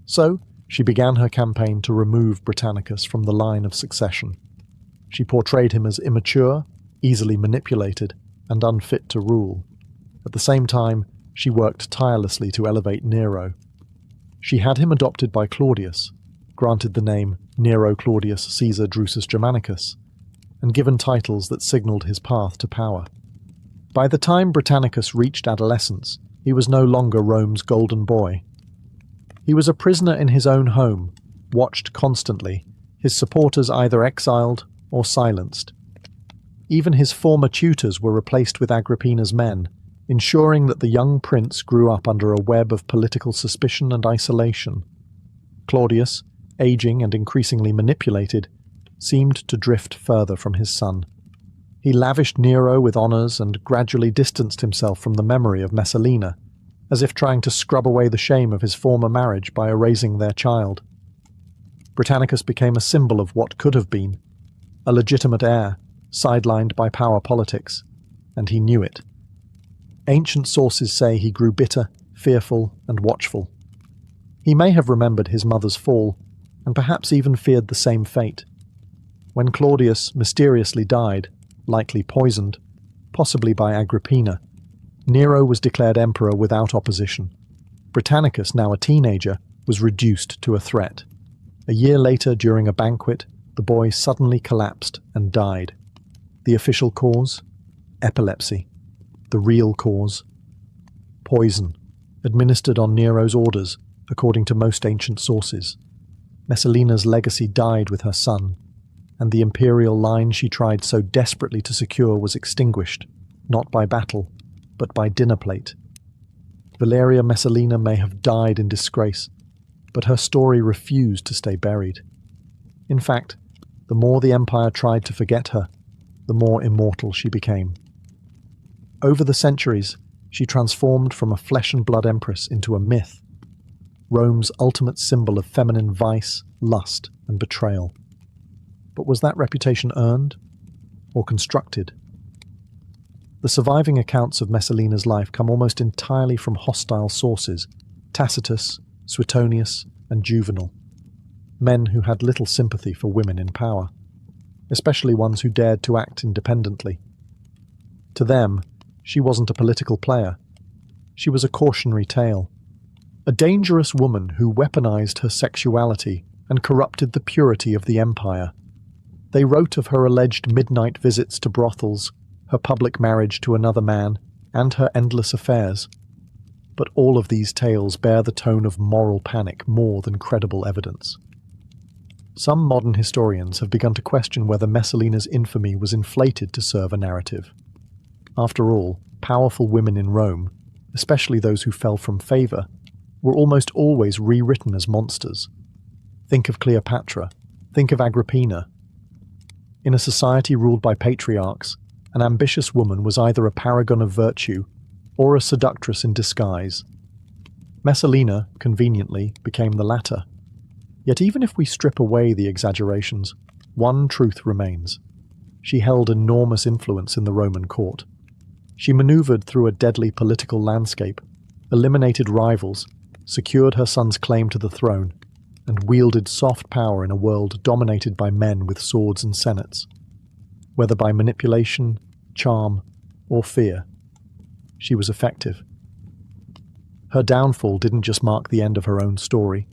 So, she began her campaign to remove Britannicus from the line of succession. She portrayed him as immature, easily manipulated, and unfit to rule. At the same time, she worked tirelessly to elevate Nero. She had him adopted by Claudius, granted the name Nero Claudius Caesar Drusus Germanicus, and given titles that signalled his path to power. By the time Britannicus reached adolescence, he was no longer Rome's golden boy. He was a prisoner in his own home, watched constantly, his supporters either exiled or silenced. Even his former tutors were replaced with Agrippina's men, ensuring that the young prince grew up under a web of political suspicion and isolation. Claudius, aging and increasingly manipulated, seemed to drift further from his son. He lavished Nero with honours and gradually distanced himself from the memory of Messalina, as if trying to scrub away the shame of his former marriage by erasing their child. Britannicus became a symbol of what could have been, a legitimate heir, sidelined by power politics, and he knew it. Ancient sources say he grew bitter, fearful, and watchful. He may have remembered his mother's fall, and perhaps even feared the same fate. When Claudius mysteriously died, likely poisoned, possibly by Agrippina, Nero was declared emperor without opposition. Britannicus, now a teenager, was reduced to a threat. A year later, during a banquet, the boy suddenly collapsed and died. The official cause? Epilepsy. The real cause? Poison, administered on Nero's orders, according to most ancient sources. Messalina's legacy died with her son, and the imperial line she tried so desperately to secure was extinguished, not by battle, but by dinner plate. Valeria Messalina may have died in disgrace, but her story refused to stay buried. In fact, the more the empire tried to forget her, the more immortal she became. Over the centuries, she transformed from a flesh-and-blood empress into a myth, Rome's ultimate symbol of feminine vice, lust, and betrayal. But was that reputation earned or constructed? The surviving accounts of Messalina's life come almost entirely from hostile sources: Tacitus, Suetonius, and Juvenal, men who had little sympathy for women in power, especially ones who dared to act independently. To them, she wasn't a political player. She was a cautionary tale, a dangerous woman who weaponized her sexuality and corrupted the purity of the empire. They wrote of her alleged midnight visits to brothels, her public marriage to another man, and her endless affairs. But all of these tales bear the tone of moral panic more than credible evidence. Some modern historians have begun to question whether Messalina's infamy was inflated to serve a narrative. After all, powerful women in Rome, especially those who fell from favour, were almost always rewritten as monsters. Think of Cleopatra. Think of Agrippina. In a society ruled by patriarchs, an ambitious woman was either a paragon of virtue or a seductress in disguise. Messalina, conveniently, became the latter. Yet even if we strip away the exaggerations, one truth remains. She held enormous influence in the Roman court. She maneuvered through a deadly political landscape, eliminated rivals, secured her son's claim to the throne, and wielded soft power in a world dominated by men with swords and senates. Whether by manipulation, charm, or fear, she was effective. Her downfall didn't just mark the end of her own story.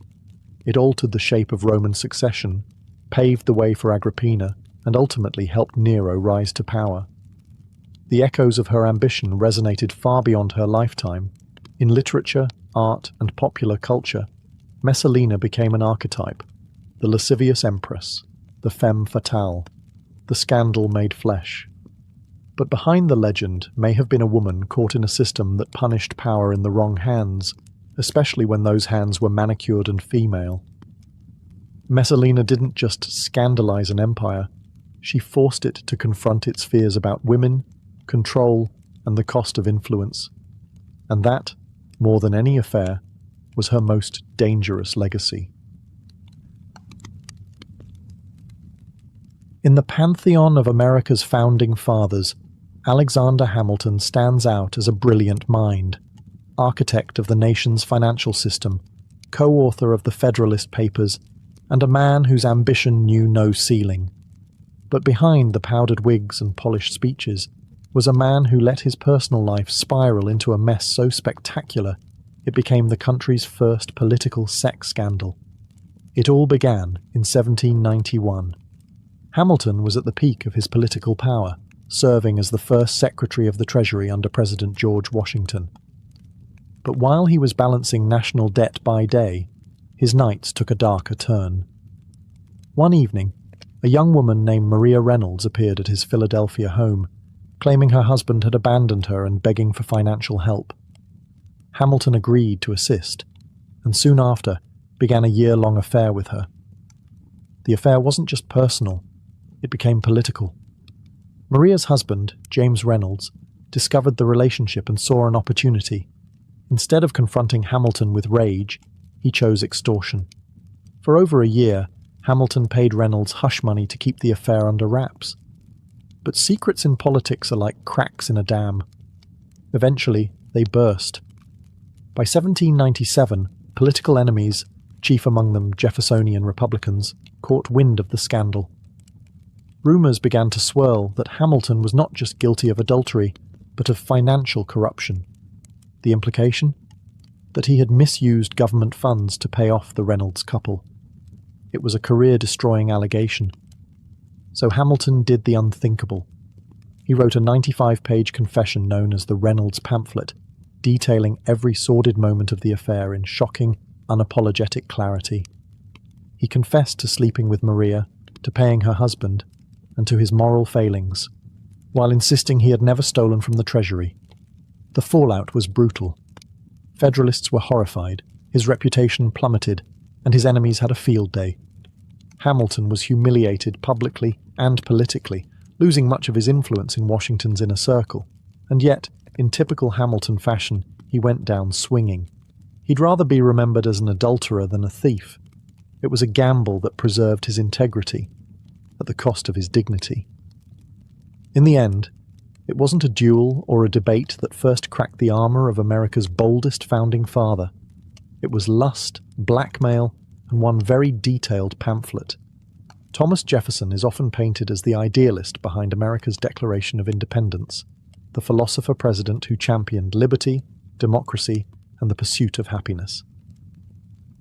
It altered the shape of Roman succession, paved the way for Agrippina, and ultimately helped Nero rise to power. The echoes of her ambition resonated far beyond her lifetime. In literature, art, and popular culture, Messalina became an archetype: the lascivious empress, the femme fatale, the scandal made flesh. But behind the legend may have been a woman caught in a system that punished power in the wrong hands, especially when those hands were manicured and female. Messalina didn't just scandalize an empire, she forced it to confront its fears about women, control, and the cost of influence. And that, more than any affair, was her most dangerous legacy. In the pantheon of America's founding fathers, Alexander Hamilton stands out as a brilliant mind, architect of the nation's financial system, co-author of the Federalist Papers, and a man whose ambition knew no ceiling. But behind the powdered wigs and polished speeches, was a man who let his personal life spiral into a mess so spectacular it became the country's first political sex scandal. It all began in 1791. Hamilton was at the peak of his political power, serving as the first Secretary of the Treasury under President George Washington. But while he was balancing national debt by day, his nights took a darker turn. One evening, a young woman named Maria Reynolds appeared at his Philadelphia home, claiming her husband had abandoned her and begging for financial help. Hamilton agreed to assist, and soon after began a year-long affair with her. The affair wasn't just personal, it became political. Maria's husband, James Reynolds, discovered the relationship and saw an opportunity. Instead of confronting Hamilton with rage, he chose extortion. For over a year, Hamilton paid Reynolds hush money to keep the affair under wraps. But secrets in politics are like cracks in a dam. Eventually, they burst. By 1797, political enemies, chief among them Jeffersonian Republicans, caught wind of the scandal. Rumours began to swirl that Hamilton was not just guilty of adultery, but of financial corruption. The implication? That he had misused government funds to pay off the Reynolds couple. It was a career-destroying allegation. So Hamilton did the unthinkable. He wrote a 95-page confession known as the Reynolds pamphlet, detailing every sordid moment of the affair in shocking, unapologetic clarity. He confessed to sleeping with Maria, to paying her husband, and to his moral failings, while insisting he had never stolen from the Treasury. The fallout was brutal. Federalists were horrified, his reputation plummeted, and his enemies had a field day. Hamilton was humiliated publicly and politically, losing much of his influence in Washington's inner circle. And yet, in typical Hamilton fashion, he went down swinging. He'd rather be remembered as an adulterer than a thief. It was a gamble that preserved his integrity, at the cost of his dignity. In the end, it wasn't a duel or a debate that first cracked the armour of America's boldest founding father. It was lust, blackmail, and one very detailed pamphlet. Thomas Jefferson is often painted as the idealist behind America's Declaration of Independence, the philosopher-president who championed liberty, democracy, and the pursuit of happiness.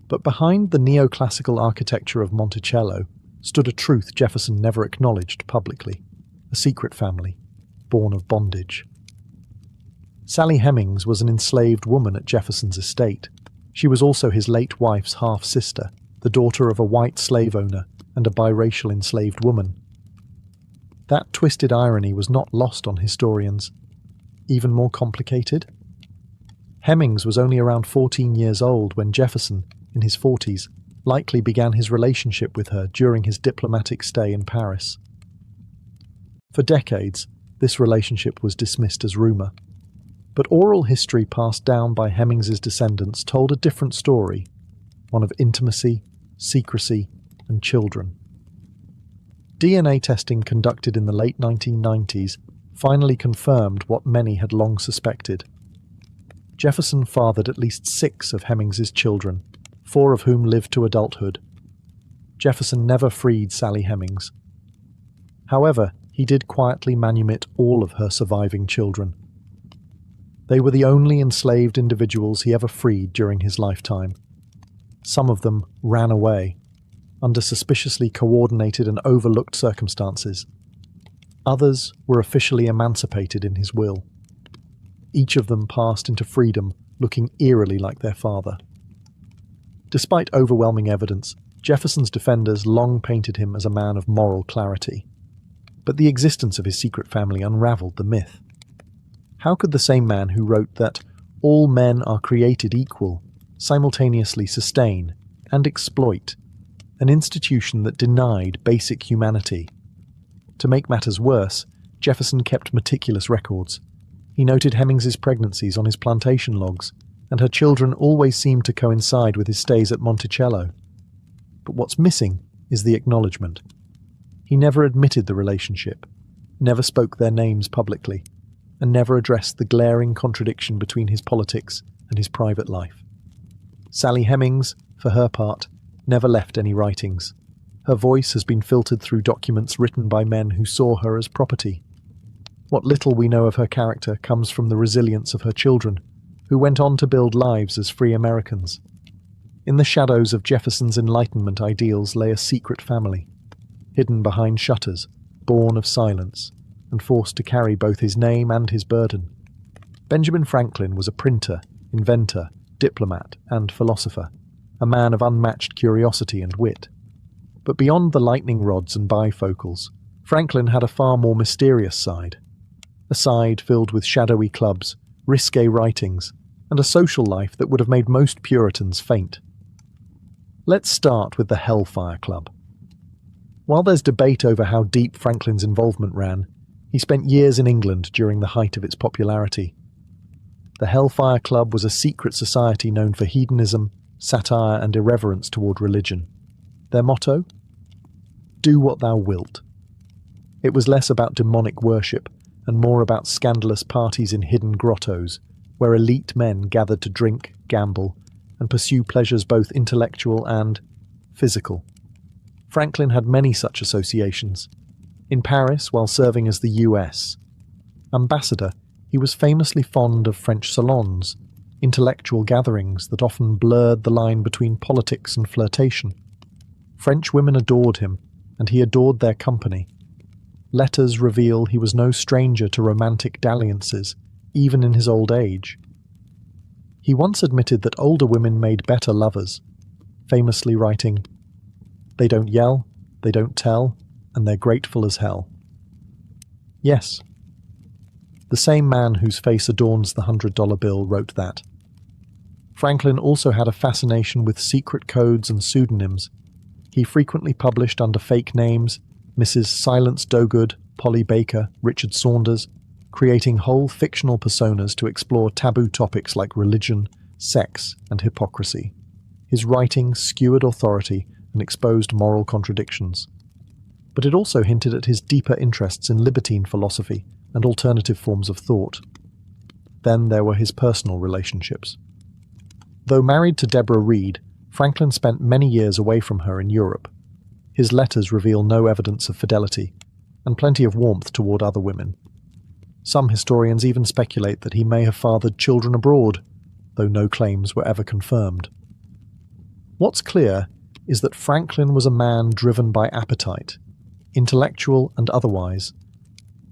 But behind the neoclassical architecture of Monticello stood a truth Jefferson never acknowledged publicly, a secret family, born of bondage. Sally Hemings was an enslaved woman at Jefferson's estate. She was also his late wife's half-sister, the daughter of a white slave owner and a biracial enslaved woman. That twisted irony was not lost on historians. Even more complicated? Hemings was only around 14 years old when Jefferson, in his 40s, likely began his relationship with her during his diplomatic stay in Paris. For decades, this relationship was dismissed as rumour. But oral history passed down by Hemings's descendants told a different story, one of intimacy, secrecy, and children. DNA testing conducted in the late 1990s finally confirmed what many had long suspected. Jefferson fathered at least 6 of Hemings's children, 4 of whom lived to adulthood. Jefferson never freed Sally Hemings. However, he did quietly manumit all of her surviving children. They were the only enslaved individuals he ever freed during his lifetime. Some of them ran away, under suspiciously coordinated and overlooked circumstances. Others were officially emancipated in his will. Each of them passed into freedom, looking eerily like their father. Despite overwhelming evidence, Jefferson's defenders long painted him as a man of moral clarity. But the existence of his secret family unravelled the myth. How could the same man who wrote that all men are created equal simultaneously sustain and exploit an institution that denied basic humanity? To make matters worse, Jefferson kept meticulous records. He noted Hemings's pregnancies on his plantation logs, and her children always seemed to coincide with his stays at Monticello. But what's missing is the acknowledgement. He never admitted the relationship, never spoke their names publicly, and never addressed the glaring contradiction between his politics and his private life. Sally Hemings, for her part, never left any writings. Her voice has been filtered through documents written by men who saw her as property. What little we know of her character comes from the resilience of her children, who went on to build lives as free Americans. In the shadows of Jefferson's Enlightenment ideals lay a secret family, hidden behind shutters, born of silence, and forced to carry both his name and his burden. Benjamin Franklin was a printer, inventor, diplomat, and philosopher, a man of unmatched curiosity and wit. But beyond the lightning rods and bifocals, Franklin had a far more mysterious side. A side filled with shadowy clubs, risque writings, and a social life that would have made most Puritans faint. Let's start with the Hellfire Club. While there's debate over how deep Franklin's involvement ran, he spent years in England during the height of its popularity. The Hellfire Club was a secret society known for hedonism, satire, and irreverence toward religion. Their motto? Do what thou wilt. It was less about demonic worship and more about scandalous parties in hidden grottos, where elite men gathered to drink, gamble, and pursue pleasures both intellectual and physical. Franklin had many such associations. In Paris, while serving as the U.S. ambassador, he was famously fond of French salons, intellectual gatherings that often blurred the line between politics and flirtation. French women adored him, and he adored their company. Letters reveal he was no stranger to romantic dalliances, even in his old age. He once admitted that older women made better lovers, famously writing, "They don't yell, they don't tell, and they're grateful as hell." Yes, the same man whose face adorns the $100 bill wrote that. Franklin also had a fascination with secret codes and pseudonyms. He frequently published under fake names, Mrs. Silence Dogood, Polly Baker, Richard Saunders, creating whole fictional personas to explore taboo topics like religion, sex, and hypocrisy. His writing skewered authority and exposed moral contradictions. But it also hinted at his deeper interests in libertine philosophy and alternative forms of thought. Then there were his personal relationships. Though married to Deborah Reed, Franklin spent many years away from her in Europe. His letters reveal no evidence of fidelity, and plenty of warmth toward other women. Some historians even speculate that he may have fathered children abroad, though no claims were ever confirmed. What's clear is that Franklin was a man driven by appetite, intellectual and otherwise.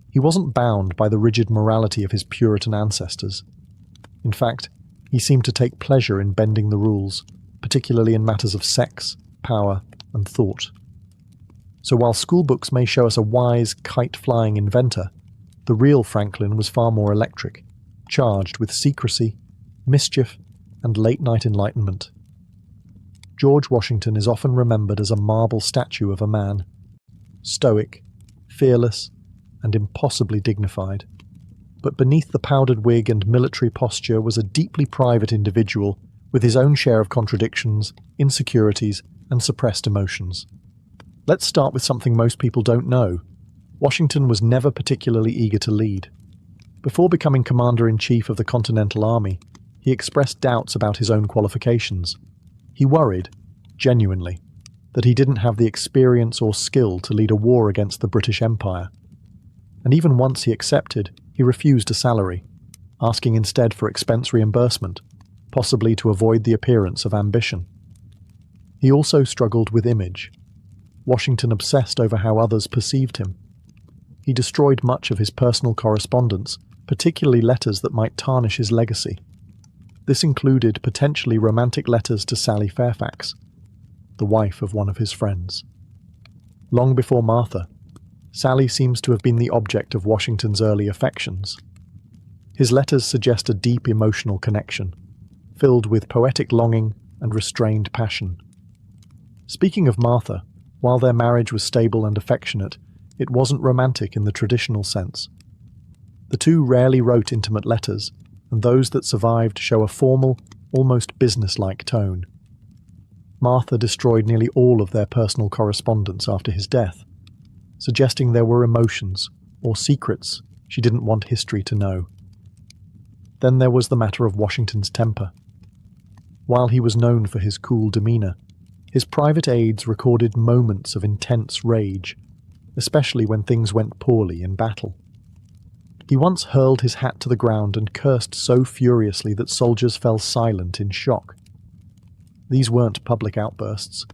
He wasn't bound by the rigid morality of his Puritan ancestors. In fact, he seemed to take pleasure in bending the rules, particularly in matters of sex, power, and thought. So while schoolbooks may show us a wise, kite-flying inventor, the real Franklin was far more electric, charged with secrecy, mischief, and late-night enlightenment. George Washington is often remembered as a marble statue of a man, stoic, fearless, and impossibly dignified. But beneath the powdered wig and military posture was a deeply private individual with his own share of contradictions, insecurities, and suppressed emotions. Let's start with something most people don't know. Washington was never particularly eager to lead. Before becoming Commander-in-Chief of the Continental Army, he expressed doubts about his own qualifications. He worried, genuinely, that he didn't have the experience or skill to lead a war against the British Empire. And even once he accepted, he refused a salary, asking instead for expense reimbursement, possibly to avoid the appearance of ambition. He also struggled with image. Washington obsessed over how others perceived him. He destroyed much of his personal correspondence, particularly letters that might tarnish his legacy. This included potentially romantic letters to Sally Fairfax, the wife of one of his friends. Long before Martha, Sally seems to have been the object of Washington's early affections. His letters suggest a deep emotional connection, filled with poetic longing and restrained passion. Speaking of Martha, while their marriage was stable and affectionate, it wasn't romantic in the traditional sense. The two rarely wrote intimate letters, and those that survived show a formal, almost business-like tone. Martha destroyed nearly all of their personal correspondence after his death, suggesting there were emotions, or secrets, she didn't want history to know. Then there was the matter of Washington's temper. While he was known for his cool demeanor, his private aides recorded moments of intense rage, especially when things went poorly in battle. He once hurled his hat to the ground and cursed so furiously that soldiers fell silent in shock. These weren't public outbursts,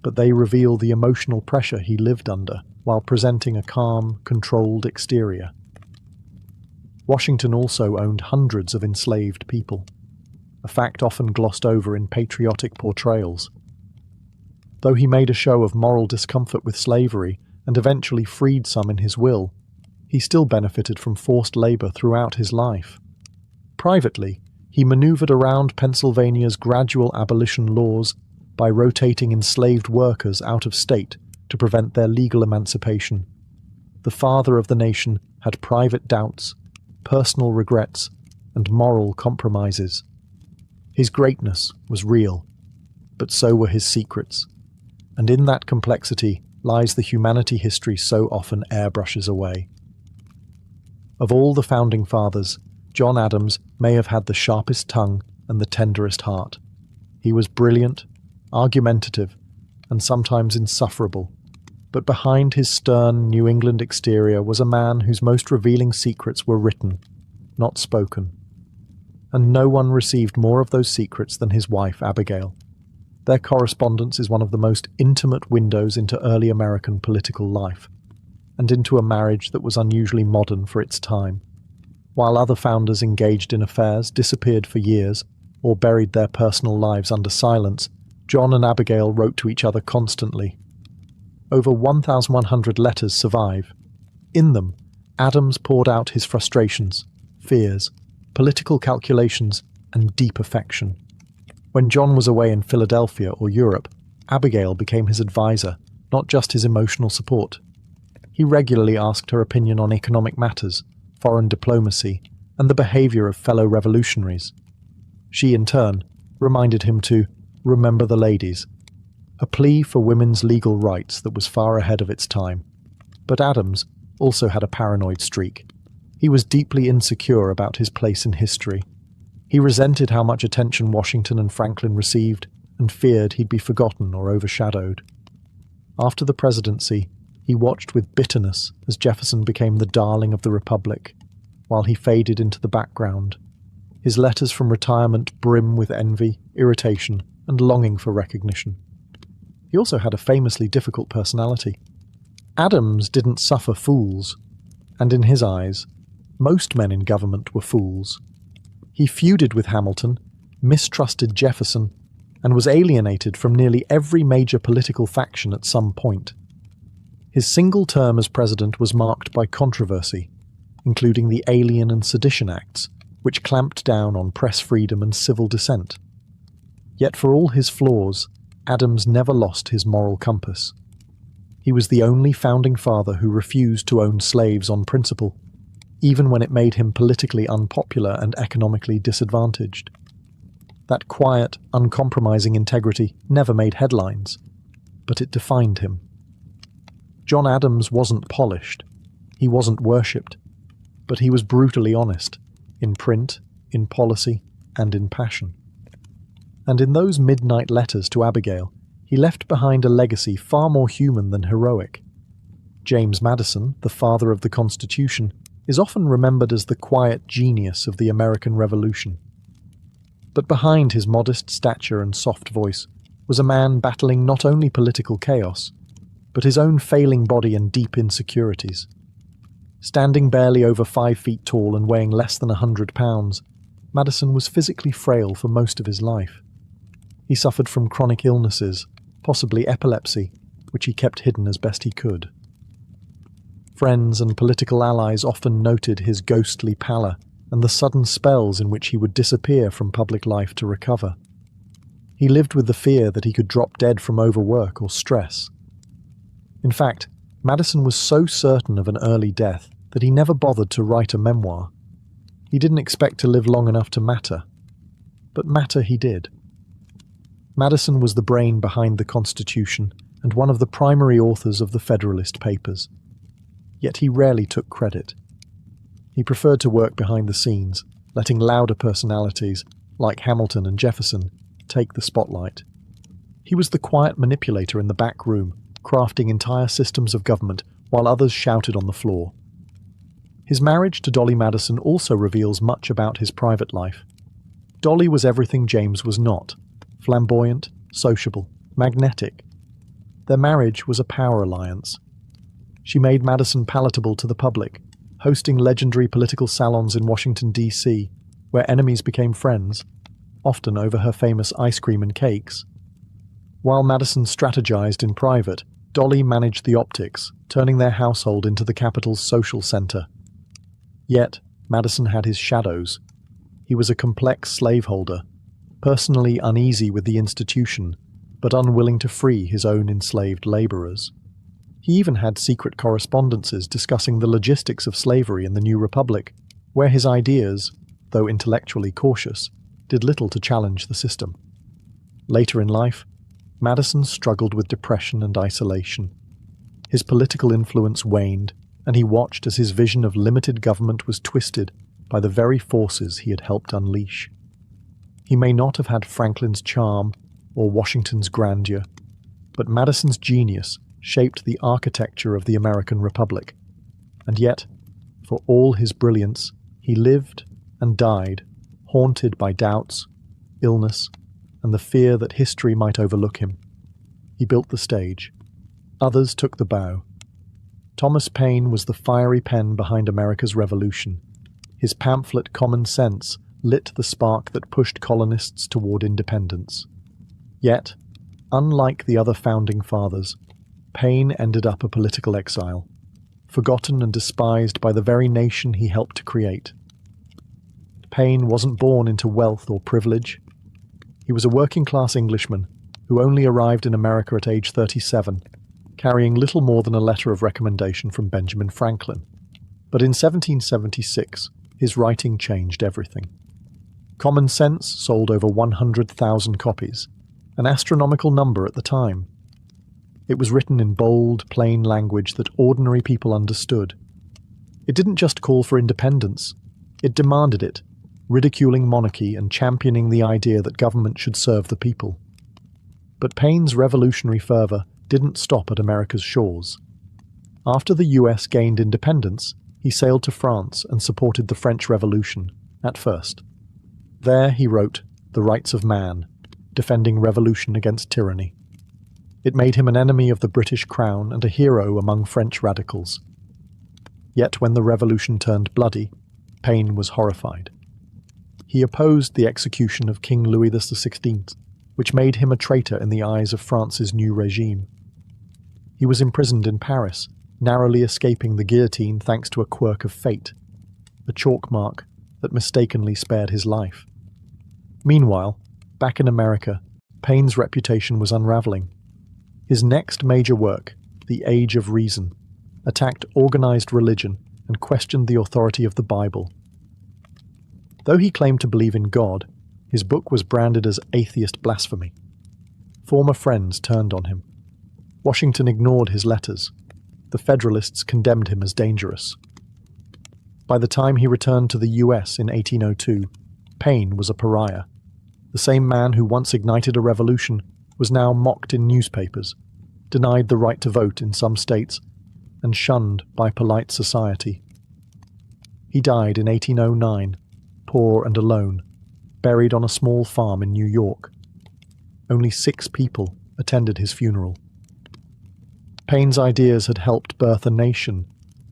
but they reveal the emotional pressure he lived under while presenting a calm, controlled exterior. Washington also owned hundreds of enslaved people, a fact often glossed over in patriotic portrayals. Though he made a show of moral discomfort with slavery and eventually freed some in his will, he still benefited from forced labor throughout his life. Privately, he maneuvered around Pennsylvania's gradual abolition laws by rotating enslaved workers out of state to prevent their legal emancipation. The father of the nation had private doubts, personal regrets, and moral compromises. His greatness was real, but so were his secrets, and in that complexity lies the humanity history so often airbrushes away. Of all the founding fathers, John Adams may have had the sharpest tongue and the tenderest heart. He was brilliant, argumentative, and sometimes insufferable, but behind his stern New England exterior was a man whose most revealing secrets were written, not spoken. And no one received more of those secrets than his wife, Abigail. Their correspondence is one of the most intimate windows into early American political life, and into a marriage that was unusually modern for its time. While other founders engaged in affairs, disappeared for years, or buried their personal lives under silence, John and Abigail wrote to each other constantly. Over 1,100 letters survive. In them, Adams poured out his frustrations, fears, political calculations, and deep affection. When John was away in Philadelphia or Europe, Abigail became his advisor, not just his emotional support. He regularly asked her opinion on economic matters, foreign diplomacy, and the behavior of fellow revolutionaries. She, in turn, reminded him to remember the ladies, a plea for women's legal rights that was far ahead of its time. But Adams also had a paranoid streak. He was deeply insecure about his place in history. He resented how much attention Washington and Franklin received, and feared he'd be forgotten or overshadowed. After the presidency, he watched with bitterness as Jefferson became the darling of the Republic, while he faded into the background. His letters from retirement brim with envy, irritation, and longing for recognition. He also had a famously difficult personality. Adams didn't suffer fools, and in his eyes, most men in government were fools. He feuded with Hamilton, mistrusted Jefferson, and was alienated from nearly every major political faction at some point. His single term as president was marked by controversy, including the Alien and Sedition Acts, which clamped down on press freedom and civil dissent. Yet for all his flaws, Adams never lost his moral compass. He was the only founding father who refused to own slaves on principle, even when it made him politically unpopular and economically disadvantaged. That quiet, uncompromising integrity never made headlines, but it defined him. John Adams wasn't polished, he wasn't worshipped, but he was brutally honest, in print, in policy, and in passion. And in those midnight letters to Abigail, he left behind a legacy far more human than heroic. James Madison, the father of the Constitution, is often remembered as the quiet genius of the American Revolution. But behind his modest stature and soft voice was a man battling not only political chaos, but his own failing body and deep insecurities. Standing barely over 5 feet tall and weighing less than 100 pounds, Madison was physically frail for most of his life. He suffered from chronic illnesses, possibly epilepsy, which he kept hidden as best he could. Friends and political allies often noted his ghostly pallor and the sudden spells in which he would disappear from public life to recover. He lived with the fear that he could drop dead from overwork or stress. In fact, Madison was so certain of an early death that he never bothered to write a memoir. He didn't expect to live long enough to matter. But matter he did. Madison was the brain behind the Constitution and one of the primary authors of the Federalist Papers. Yet he rarely took credit. He preferred to work behind the scenes, letting louder personalities, like Hamilton and Jefferson, take the spotlight. He was the quiet manipulator in the back room, crafting entire systems of government while others shouted on the floor. His marriage to Dolly Madison also reveals much about his private life. Dolly was everything James was not: flamboyant, sociable, magnetic. Their marriage was a power alliance. She made Madison palatable to the public, hosting legendary political salons in Washington, D.C., where enemies became friends, often over her famous ice cream and cakes. While Madison strategized in private, Dolly managed the optics, turning their household into the capital's social center. Yet, Madison had his shadows. He was a complex slaveholder, personally uneasy with the institution, but unwilling to free his own enslaved laborers. He even had secret correspondences discussing the logistics of slavery in the New Republic, where his ideas, though intellectually cautious, did little to challenge the system. Later in life, Madison struggled with depression and isolation. His political influence waned, and he watched as his vision of limited government was twisted by the very forces he had helped unleash. He may not have had Franklin's charm or Washington's grandeur, but Madison's genius shaped the architecture of the American Republic. And yet, for all his brilliance, he lived and died, haunted by doubts, illness, and the fear that history might overlook him. He built the stage. Others took the bow. Thomas Paine was the fiery pen behind America's Revolution. His pamphlet Common Sense lit the spark that pushed colonists toward independence. Yet, unlike the other founding fathers, Paine ended up a political exile, forgotten and despised by the very nation he helped to create. Paine wasn't born into wealth or privilege. He was a working-class Englishman who only arrived in America at age 37, carrying little more than a letter of recommendation from Benjamin Franklin. But in 1776, his writing changed everything. Common Sense sold over 100,000 copies, an astronomical number at the time. It was written in bold, plain language that ordinary people understood. It didn't just call for independence, it demanded it, ridiculing monarchy and championing the idea that government should serve the people. But Paine's revolutionary fervor didn't stop at America's shores. After the US gained independence, he sailed to France and supported the French Revolution, at first. There he wrote The Rights of Man, defending revolution against tyranny. It made him an enemy of the British Crown and a hero among French radicals. Yet when the revolution turned bloody, Paine was horrified. He opposed the execution of King Louis XVI, which made him a traitor in the eyes of France's new regime. He was imprisoned in Paris, narrowly escaping the guillotine thanks to a quirk of fate, a chalk mark that mistakenly spared his life. Meanwhile, back in America, Paine's reputation was unraveling. His next major work, The Age of Reason, attacked organized religion and questioned the authority of the Bible. Though he claimed to believe in God, his book was branded as atheist blasphemy. Former friends turned on him. Washington ignored his letters. The Federalists condemned him as dangerous. By the time he returned to the US in 1802, Paine was a pariah. The same man who once ignited a revolution was now mocked in newspapers, denied the right to vote in some states, and shunned by polite society. He died in 1809, poor and alone, buried on a small farm in New York. Only 6 people attended his funeral. Paine's ideas had helped birth a nation,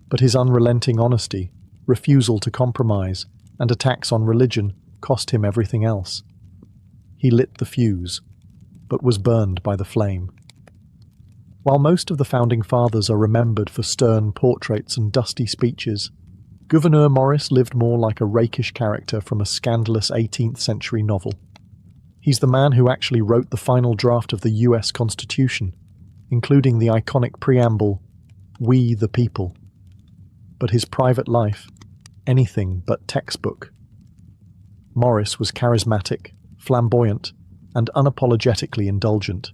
but his unrelenting honesty, refusal to compromise, and attacks on religion cost him everything else. He lit the fuse, but was burned by the flame. While most of the Founding Fathers are remembered for stern portraits and dusty speeches, Gouverneur Morris lived more like a rakish character from a scandalous 18th century novel. He's the man who actually wrote the final draft of the US Constitution, including the iconic preamble, "We the People." But his private life, anything but textbook. Morris was charismatic, flamboyant, and unapologetically indulgent.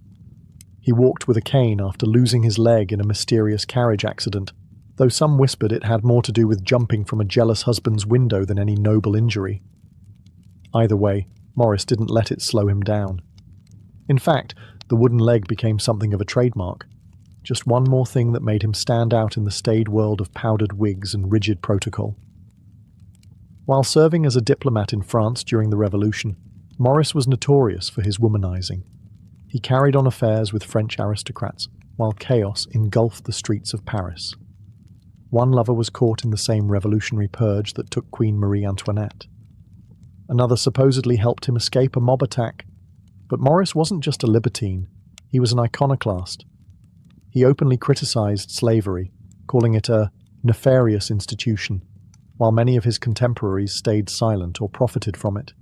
He walked with a cane after losing his leg in a mysterious carriage accident, though some whispered it had more to do with jumping from a jealous husband's window than any noble injury. Either way, Morris didn't let it slow him down. In fact, the wooden leg became something of a trademark. just one more thing that made him stand out in the staid world of powdered wigs and rigid protocol. While serving as a diplomat in France during the Revolution, Maurice was notorious for his womanizing. He carried on affairs with French aristocrats, while chaos engulfed the streets of Paris. One lover was caught in the same revolutionary purge that took Queen Marie Antoinette. Another supposedly helped him escape a mob attack. But Maurice wasn't just a libertine, he was an iconoclast. He openly criticized slavery, calling it a nefarious institution, while many of his contemporaries stayed silent or profited from it.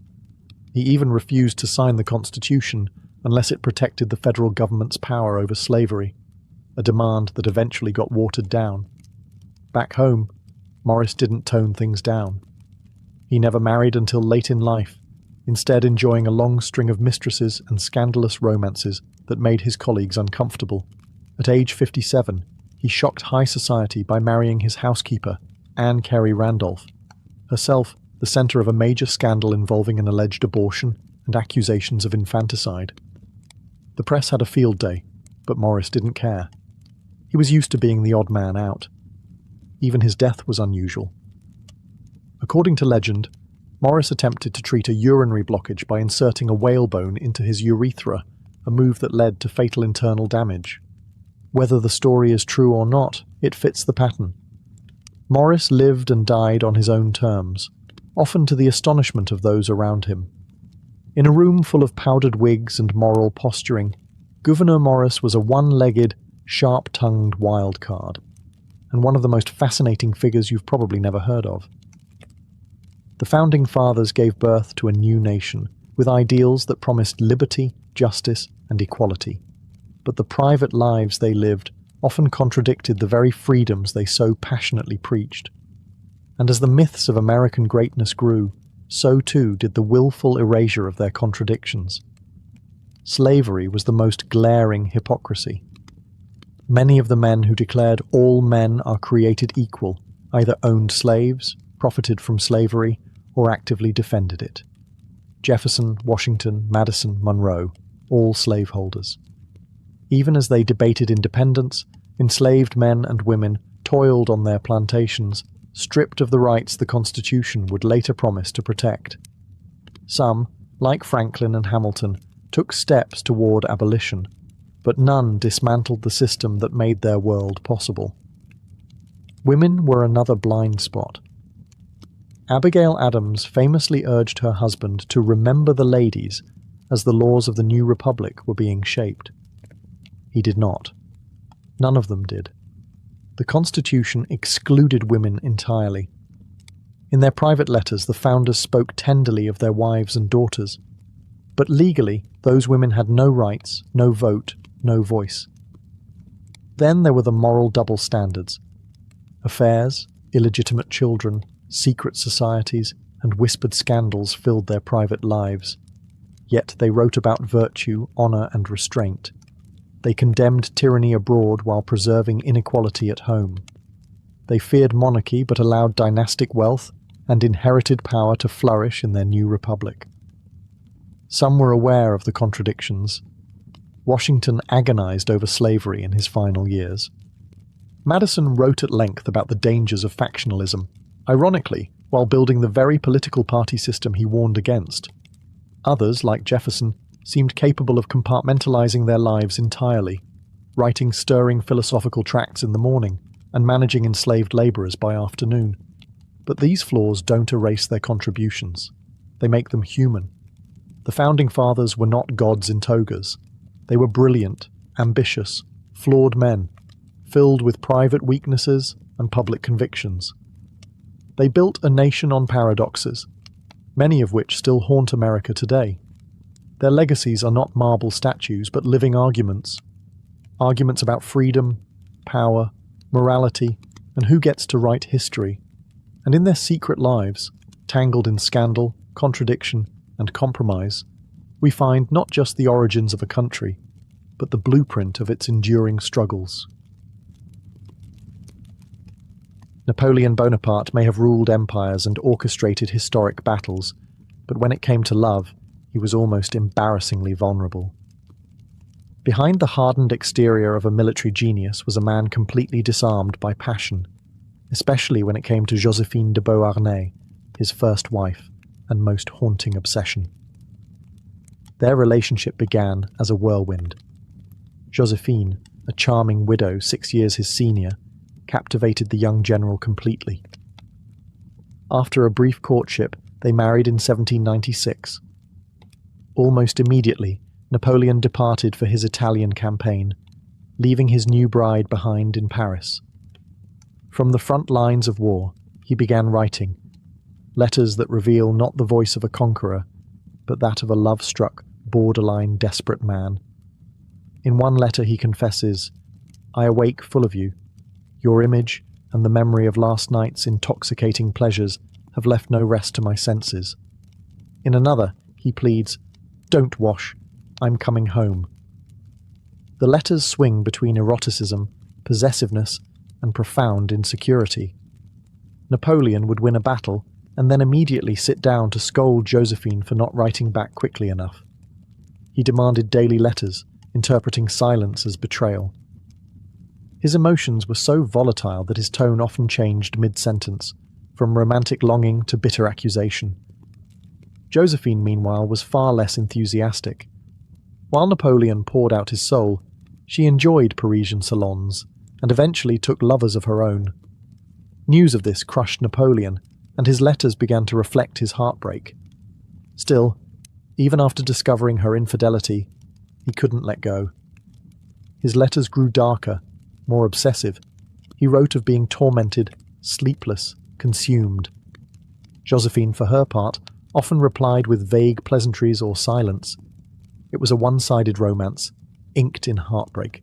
He even refused to sign the Constitution unless it protected the federal government's power over slavery, a demand that eventually got watered down. Back home, Maurice didn't tone things down. He never married until late in life, instead enjoying a long string of mistresses and scandalous romances that made his colleagues uncomfortable. At age 57, he shocked high society by marrying his housekeeper, Anne Carey Randolph, herself the center of a major scandal involving an alleged abortion and accusations of infanticide. The press had a field day, but Maurice didn't care. He was used to being the odd man out. Even his death was unusual. According to legend, Maurice attempted to treat a urinary blockage by inserting a whalebone into his urethra, a move that led to fatal internal damage. Whether the story is true or not, it fits the pattern. Maurice lived and died on his own terms, often to the astonishment of those around him. In a room full of powdered wigs and moral posturing, Gouverneur Maurice was a one-legged, sharp-tongued wild card, and one of the most fascinating figures you've probably never heard of. The Founding Fathers gave birth to a new nation, with ideals that promised liberty, justice, and equality. But the private lives they lived often contradicted the very freedoms they so passionately preached. And as the myths of American greatness grew, so too did the willful erasure of their contradictions. Slavery was the most glaring hypocrisy. Many of the men who declared all men are created equal either owned slaves, profited from slavery, or actively defended it. Jefferson, Washington, Madison, Monroe, all slaveholders. Even as they debated independence, enslaved men and women toiled on their plantations, stripped of the rights the Constitution would later promise to protect. Some, like Franklin and Hamilton, took steps toward abolition, but none dismantled the system that made their world possible. Women were another blind spot. Abigail Adams famously urged her husband to remember the ladies as the laws of the new republic were being shaped. He did not. None of them did. The Constitution excluded women entirely. In their private letters, the founders spoke tenderly of their wives and daughters. But legally, those women had no rights, no vote, no voice. Then there were the moral double standards. Affairs, illegitimate children, secret societies, and whispered scandals filled their private lives. Yet they wrote about virtue, honor, and restraint. They condemned tyranny abroad while preserving inequality at home. They feared monarchy but allowed dynastic wealth and inherited power to flourish in their new republic. Some were aware of the contradictions. Washington agonized over slavery in his final years. Madison wrote at length about the dangers of factionalism, ironically, while building the very political party system he warned against. Others, like Jefferson, seemed capable of compartmentalizing their lives entirely, writing stirring philosophical tracts in the morning and managing enslaved laborers by afternoon. But these flaws don't erase their contributions. They make them human. The Founding Fathers were not gods in togas. They were brilliant, ambitious, flawed men, filled with private weaknesses and public convictions. They built a nation on paradoxes, many of which still haunt America today. Their legacies are not marble statues, but living arguments. Arguments about freedom, power, morality, and who gets to write history. And in their secret lives, tangled in scandal, contradiction, and compromise, we find not just the origins of a country, but the blueprint of its enduring struggles. Napoleon Bonaparte may have ruled empires and orchestrated historic battles, but when it came to love, he was almost embarrassingly vulnerable. Behind the hardened exterior of a military genius was a man completely disarmed by passion, especially when it came to Joséphine de Beauharnais, his first wife and most haunting obsession. Their relationship began as a whirlwind. Joséphine, a charming widow 6 years his senior, captivated the young general completely. After a brief courtship, they married in 1796. Almost immediately, Napoleon departed for his Italian campaign, leaving his new bride behind in Paris. From the front lines of war, he began writing, letters that reveal not the voice of a conqueror, but that of a love-struck, borderline desperate man. In one letter he confesses, "I awake full of you. Your image and the memory of last night's intoxicating pleasures have left no rest to my senses." In another, he pleads, "Don't wash, I'm coming home." The letters swing between eroticism, possessiveness, and profound insecurity. Napoleon would win a battle and then immediately sit down to scold Joséphine for not writing back quickly enough. He demanded daily letters, interpreting silence as betrayal. His emotions were so volatile that his tone often changed mid-sentence, from romantic longing to bitter accusation. Joséphine, meanwhile, was far less enthusiastic. While Napoleon poured out his soul, she enjoyed Parisian salons, and eventually took lovers of her own. News of this crushed Napoleon, and his letters began to reflect his heartbreak. Still, even after discovering her infidelity, he couldn't let go. His letters grew darker, more obsessive. He wrote of being tormented, sleepless, consumed. Joséphine, for her part, often replied with vague pleasantries or silence. It was a one-sided romance, inked in heartbreak.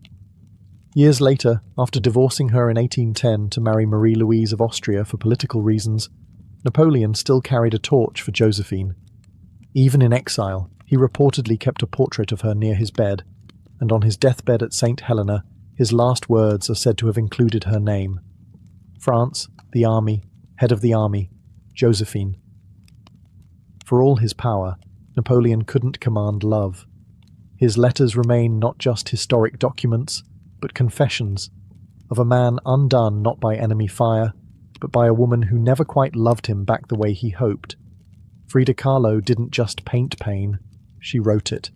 Years later, after divorcing her in 1810 to marry Marie-Louise of Austria for political reasons, Napoleon still carried a torch for Joséphine. Even in exile, he reportedly kept a portrait of her near his bed, and on his deathbed at St. Helena, his last words are said to have included her name. France, the army, head of the army, Joséphine. For all his power, Napoleon couldn't command love. His letters remain not just historic documents, but confessions of a man undone not by enemy fire, but by a woman who never quite loved him back the way he hoped. Frida Kahlo didn't just paint pain, she wrote it.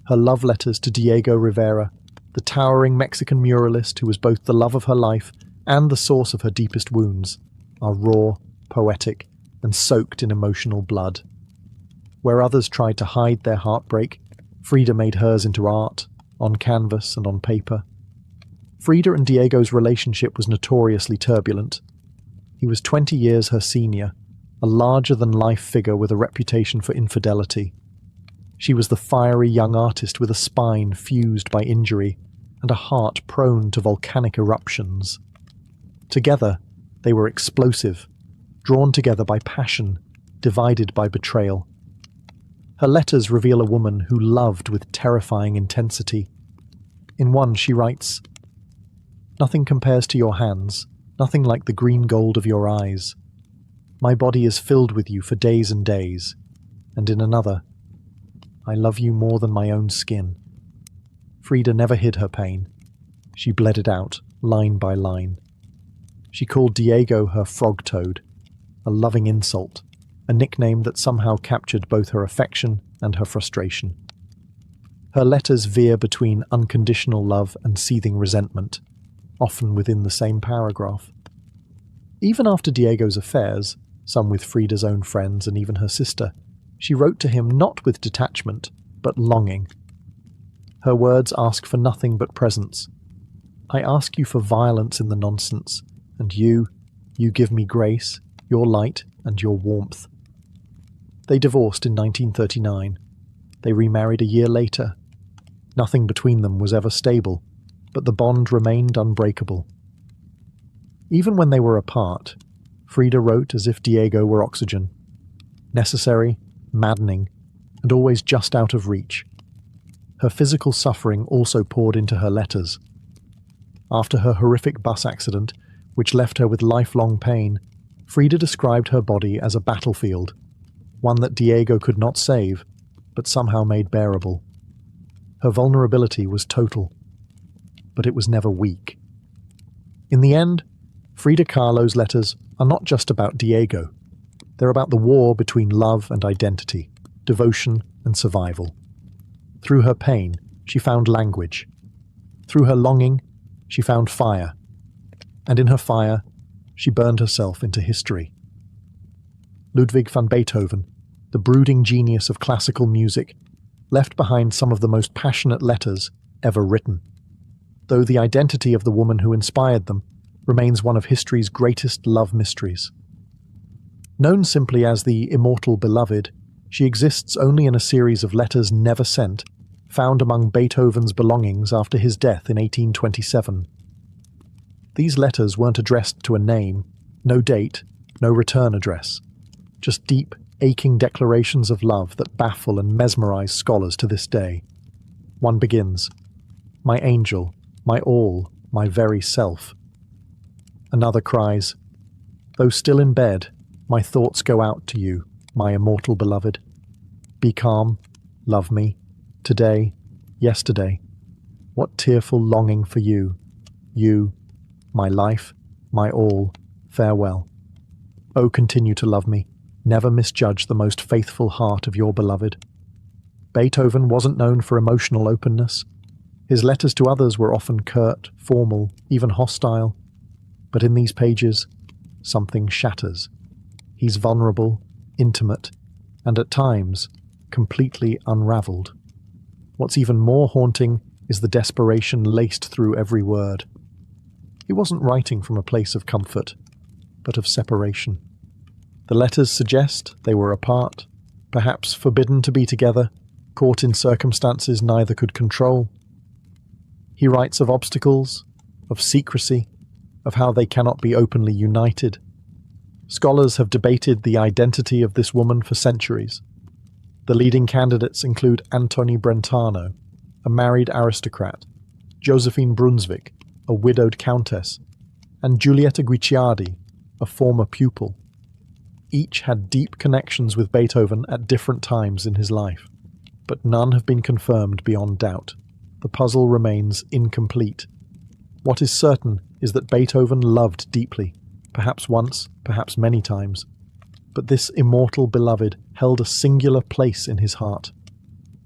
Her love letters to Diego Rivera, the towering Mexican muralist who was both the love of her life and the source of her deepest wounds, are raw, poetic, and soaked in emotional blood. Where others tried to hide their heartbreak, Frida made hers into art, on canvas and on paper. Frida and Diego's relationship was notoriously turbulent. He was 20 years her senior, a larger-than-life figure with a reputation for infidelity. She was the fiery young artist with a spine fused by injury and a heart prone to volcanic eruptions. Together, they were explosive, drawn together by passion, divided by betrayal. Her letters reveal a woman who loved with terrifying intensity. In one, she writes, "Nothing compares to your hands, nothing like the green gold of your eyes. My body is filled with you for days and days." And in another, "I love you more than my own skin." Frida never hid her pain. She bled it out, line by line. She called Diego her frog toad, a loving insult, a nickname that somehow captured both her affection and her frustration. Her letters veer between unconditional love and seething resentment, often within the same paragraph. Even after Diego's affairs, some with Frida's own friends and even her sister, she wrote to him not with detachment, but longing. Her words ask for nothing but presence. "I ask you for violence in the nonsense, and you give me grace, your light, and your warmth." They divorced in 1939. They remarried a year later. Nothing between them was ever stable, but the bond remained unbreakable. Even when they were apart, Frida wrote as if Diego were oxygen. Necessary, maddening, and always just out of reach. Her physical suffering also poured into her letters. After her horrific bus accident, which left her with lifelong pain, Frida described her body as a battlefield, one that Diego could not save, but somehow made bearable. Her vulnerability was total, but it was never weak. In the end, Frida Kahlo's letters are not just about Diego. They're about the war between love and identity, devotion and survival. Through her pain, she found language. Through her longing, she found fire. And in her fire, she burned herself into history. Ludwig van Beethoven, the brooding genius of classical music, left behind some of the most passionate letters ever written, though the identity of the woman who inspired them remains one of history's greatest love mysteries. Known simply as the Immortal Beloved, she exists only in a series of letters never sent, found among Beethoven's belongings after his death in 1827. These letters weren't addressed to a name, no date, no return address, just deep, aching declarations of love that baffle and mesmerize scholars to this day. One begins, "My angel, my all, my very self." Another cries, "Though still in bed, my thoughts go out to you, my immortal beloved. Be calm, love me, today, yesterday. What tearful longing for you, you, my life, my all, farewell. Oh, continue to love me, never misjudge the most faithful heart of your beloved." Beethoven wasn't known for emotional openness. His letters to others were often curt, formal, even hostile. But in these pages, something shatters. He's vulnerable, intimate, and at times, completely unraveled. What's even more haunting is the desperation laced through every word. He wasn't writing from a place of comfort, but of separation. The letters suggest they were apart, perhaps forbidden to be together, caught in circumstances neither could control. He writes of obstacles, of secrecy, of how they cannot be openly united. Scholars have debated the identity of this woman for centuries. The leading candidates include Antoni Brentano, a married aristocrat, Josephine Brunswick, a widowed countess, and Giulietta Guicciardi, a former pupil. Each had deep connections with Beethoven at different times in his life, but none have been confirmed beyond doubt. The puzzle remains incomplete. What is certain is that Beethoven loved deeply, perhaps once, perhaps many times, but this immortal beloved held a singular place in his heart.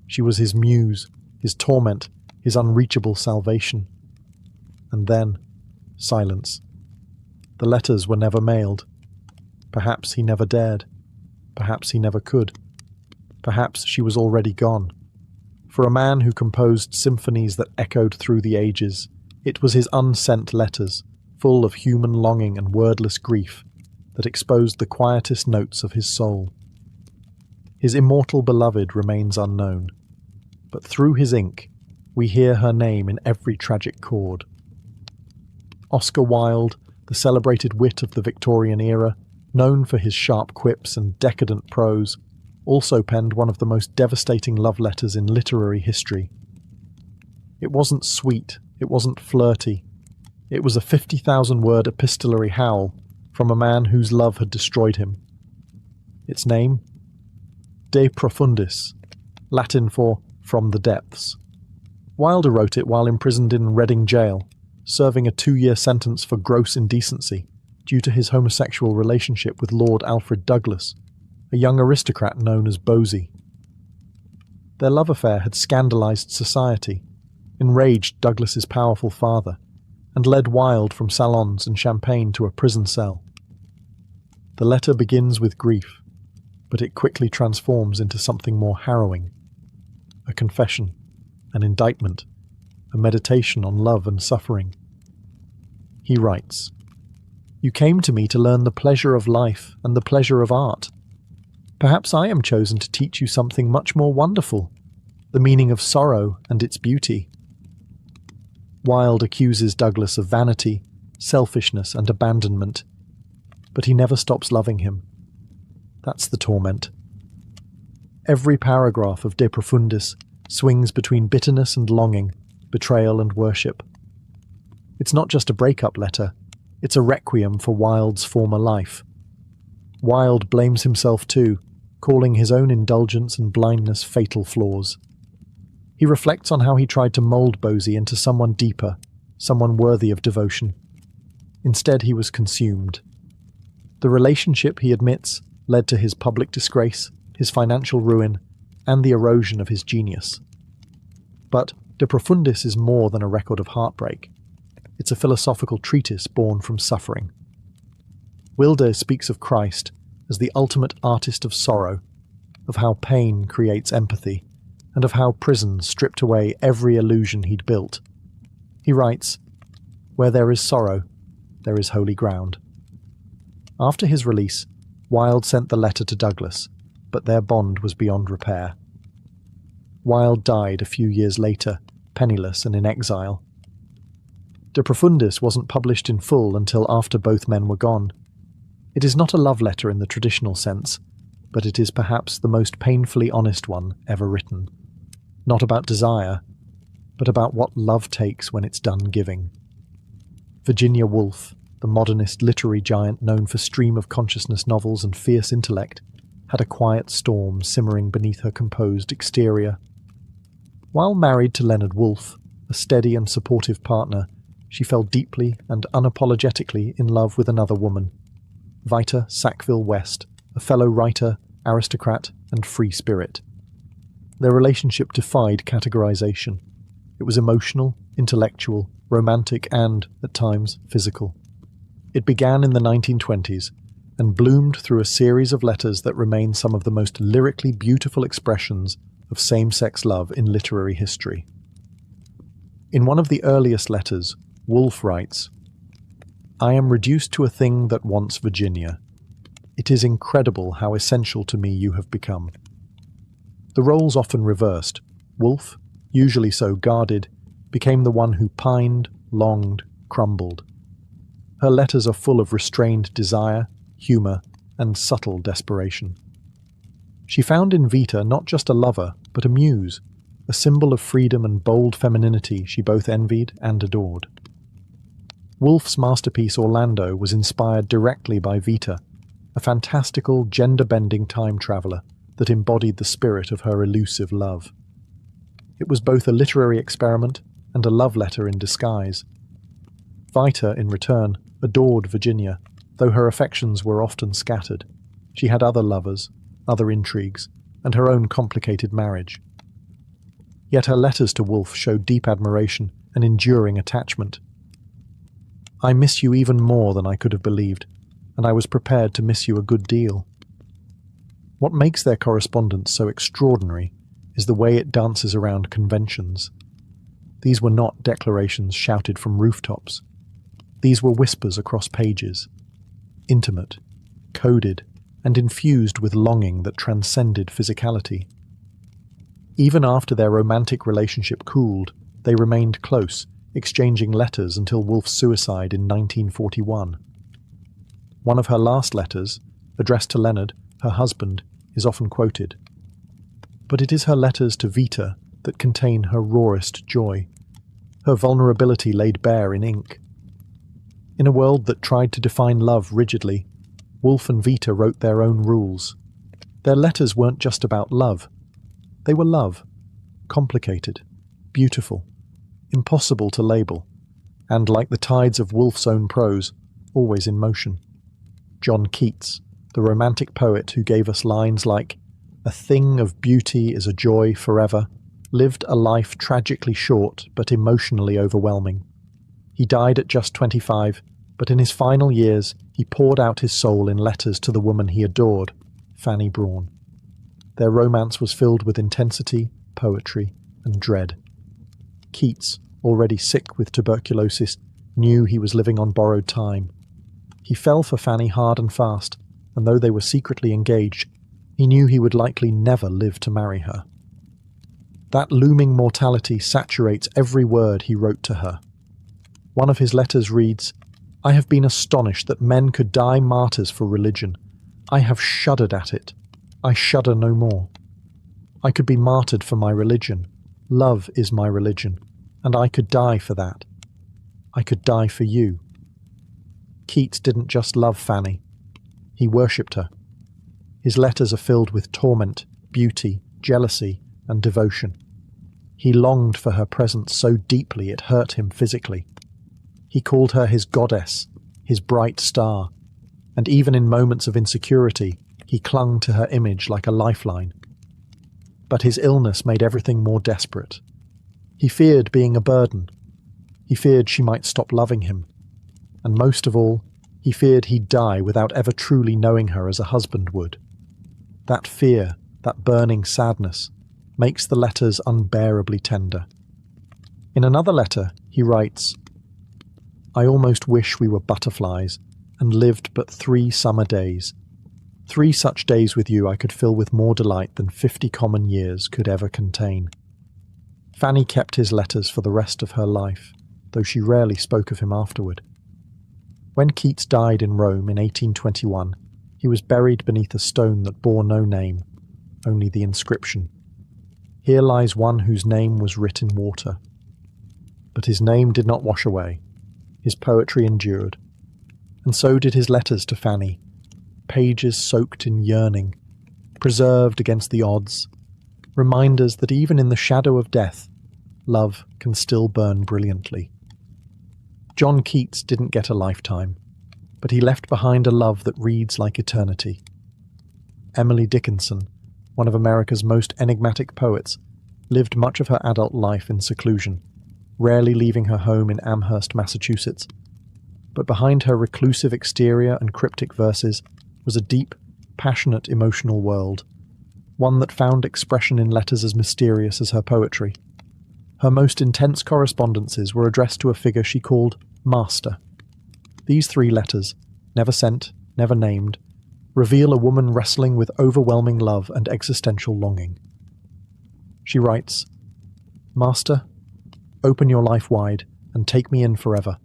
She was his muse, his torment, his unreachable salvation. And then, silence. The letters were never mailed. Perhaps he never dared. Perhaps he never could. Perhaps she was already gone. For a man who composed symphonies that echoed through the ages, it was his unsent letters, full of human longing and wordless grief, that exposed the quietest notes of his soul. His immortal beloved remains unknown, but through his ink, we hear her name in every tragic chord. Oscar Wilde, the celebrated wit of the Victorian era, known for his sharp quips and decadent prose, also penned one of the most devastating love letters in literary history. It wasn't sweet, it wasn't flirty. It was a 50,000-word epistolary howl from a man whose love had destroyed him. Its name? De Profundis, Latin for from the depths. Wilde wrote it while imprisoned in Reading jail, serving a 2-year sentence for gross indecency due to his homosexual relationship with Lord Alfred Douglas, a young aristocrat known as Bosie. Their love affair had scandalized society, enraged Douglas's powerful father, and led Wilde from salons and champagne to a prison cell. The letter begins with grief, but it quickly transforms into something more harrowing. A confession, an indictment, a meditation on love and suffering. He writes, "You came to me to learn the pleasure of life and the pleasure of art. Perhaps I am chosen to teach you something much more wonderful, the meaning of sorrow and its beauty." Wilde accuses Douglas of vanity, selfishness, and abandonment, but he never stops loving him. That's the torment. Every paragraph of De Profundis swings between bitterness and longing, betrayal and worship. It's not just a breakup letter, it's a requiem for Wilde's former life. Wilde blames himself too, calling his own indulgence and blindness fatal flaws. He reflects on how he tried to mould Bosie into someone deeper, someone worthy of devotion. Instead, he was consumed. The relationship, he admits, led to his public disgrace, his financial ruin, and the erosion of his genius. But De Profundis is more than a record of heartbreak. It's a philosophical treatise born from suffering. Wilde speaks of Christ as the ultimate artist of sorrow, of how pain creates empathy, and of how prison stripped away every illusion he'd built. He writes, "Where there is sorrow, there is holy ground." After his release, Wilde sent the letter to Douglas, but their bond was beyond repair. Wilde died a few years later, penniless and in exile. De Profundis wasn't published in full until after both men were gone. It is not a love letter in the traditional sense, but it is perhaps the most painfully honest one ever written. Not about desire, but about what love takes when it's done giving. Virginia Woolf, the modernist literary giant known for stream-of-consciousness novels and fierce intellect, had a quiet storm simmering beneath her composed exterior. While married to Leonard Woolf, a steady and supportive partner, she fell deeply and unapologetically in love with another woman, Vita Sackville West, a fellow writer, aristocrat, and free spirit. Their relationship defied categorization. It was emotional, intellectual, romantic, and, at times, physical. It began in the 1920s and bloomed through a series of letters that remain some of the most lyrically beautiful expressions of same-sex love in literary history. In one of the earliest letters, Woolf writes, "I am reduced to a thing that wants Virginia. It is incredible how essential to me you have become." The roles often reversed. Woolf, usually so guarded, became the one who pined, longed, crumbled. Her letters are full of restrained desire, humour, and subtle desperation. She found in Vita not just a lover, but a muse, a symbol of freedom and bold femininity she both envied and adored. Woolf's masterpiece Orlando was inspired directly by Vita, a fantastical, gender-bending time traveller that embodied the spirit of her elusive love. It was both a literary experiment and a love letter in disguise. Vita, in return, adored Virginia, though her affections were often scattered. She had other lovers, other intrigues, and her own complicated marriage. Yet her letters to Woolf showed deep admiration and enduring attachment. "I miss you even more than I could have believed, and I was prepared to miss you a good deal." What makes their correspondence so extraordinary is the way it dances around conventions. These were not declarations shouted from rooftops. These were whispers across pages, intimate, coded, and infused with longing that transcended physicality. Even after their romantic relationship cooled, they remained close, exchanging letters until Woolf's suicide in 1941. One of her last letters, addressed to Leonard, her husband, is often quoted. But it is her letters to Vita that contain her rawest joy, her vulnerability laid bare in ink. In a world that tried to define love rigidly, Woolf and Vita wrote their own rules. Their letters weren't just about love. They were love, complicated, beautiful, impossible to label, and like the tides of Woolf's own prose, always in motion. John Keats, the romantic poet who gave us lines like, "A thing of beauty is a joy forever," lived a life tragically short but emotionally overwhelming. He died at just 25, but in his final years he poured out his soul in letters to the woman he adored, Fanny Brawne. Their romance was filled with intensity, poetry, and dread. Keats, already sick with tuberculosis, knew he was living on borrowed time. He fell for Fanny hard and fast, and though they were secretly engaged, he knew he would likely never live to marry her. That looming mortality saturates every word he wrote to her. One of his letters reads, "I have been astonished that men could die martyrs for religion. I have shuddered at it. I shudder no more. I could be martyred for my religion. Love is my religion, and I could die for that. I could die for you." Keats didn't just love Fanny. He worshipped her. His letters are filled with torment, beauty, jealousy, and devotion. He longed for her presence so deeply it hurt him physically. He called her his goddess, his bright star, and even in moments of insecurity, he clung to her image like a lifeline. But his illness made everything more desperate. He feared being a burden. He feared she might stop loving him. And most of all, he feared he'd die without ever truly knowing her as a husband would. That fear, that burning sadness, makes the letters unbearably tender. In another letter, he writes, "I almost wish we were butterflies and lived but 3 summer days. 3 such days with you I could fill with more delight than 50 common years could ever contain." Fanny kept his letters for the rest of her life, though she rarely spoke of him afterward. When Keats died in Rome in 1821, he was buried beneath a stone that bore no name, only the inscription, "Here lies one whose name was writ in water." But his name did not wash away. His poetry endured. And so did his letters to Fanny, pages soaked in yearning, preserved against the odds, reminders that even in the shadow of death, love can still burn brilliantly. John Keats didn't get a lifetime, but he left behind a love that reads like eternity. Emily Dickinson, one of America's most enigmatic poets, lived much of her adult life in seclusion, rarely leaving her home in Amherst, Massachusetts. But behind her reclusive exterior and cryptic verses was a deep, passionate emotional world, one that found expression in letters as mysterious as her poetry. Her most intense correspondences were addressed to a figure she called Master. These 3 letters, never sent, never named, reveal a woman wrestling with overwhelming love and existential longing. She writes, "Master, open your life wide and take me in forever,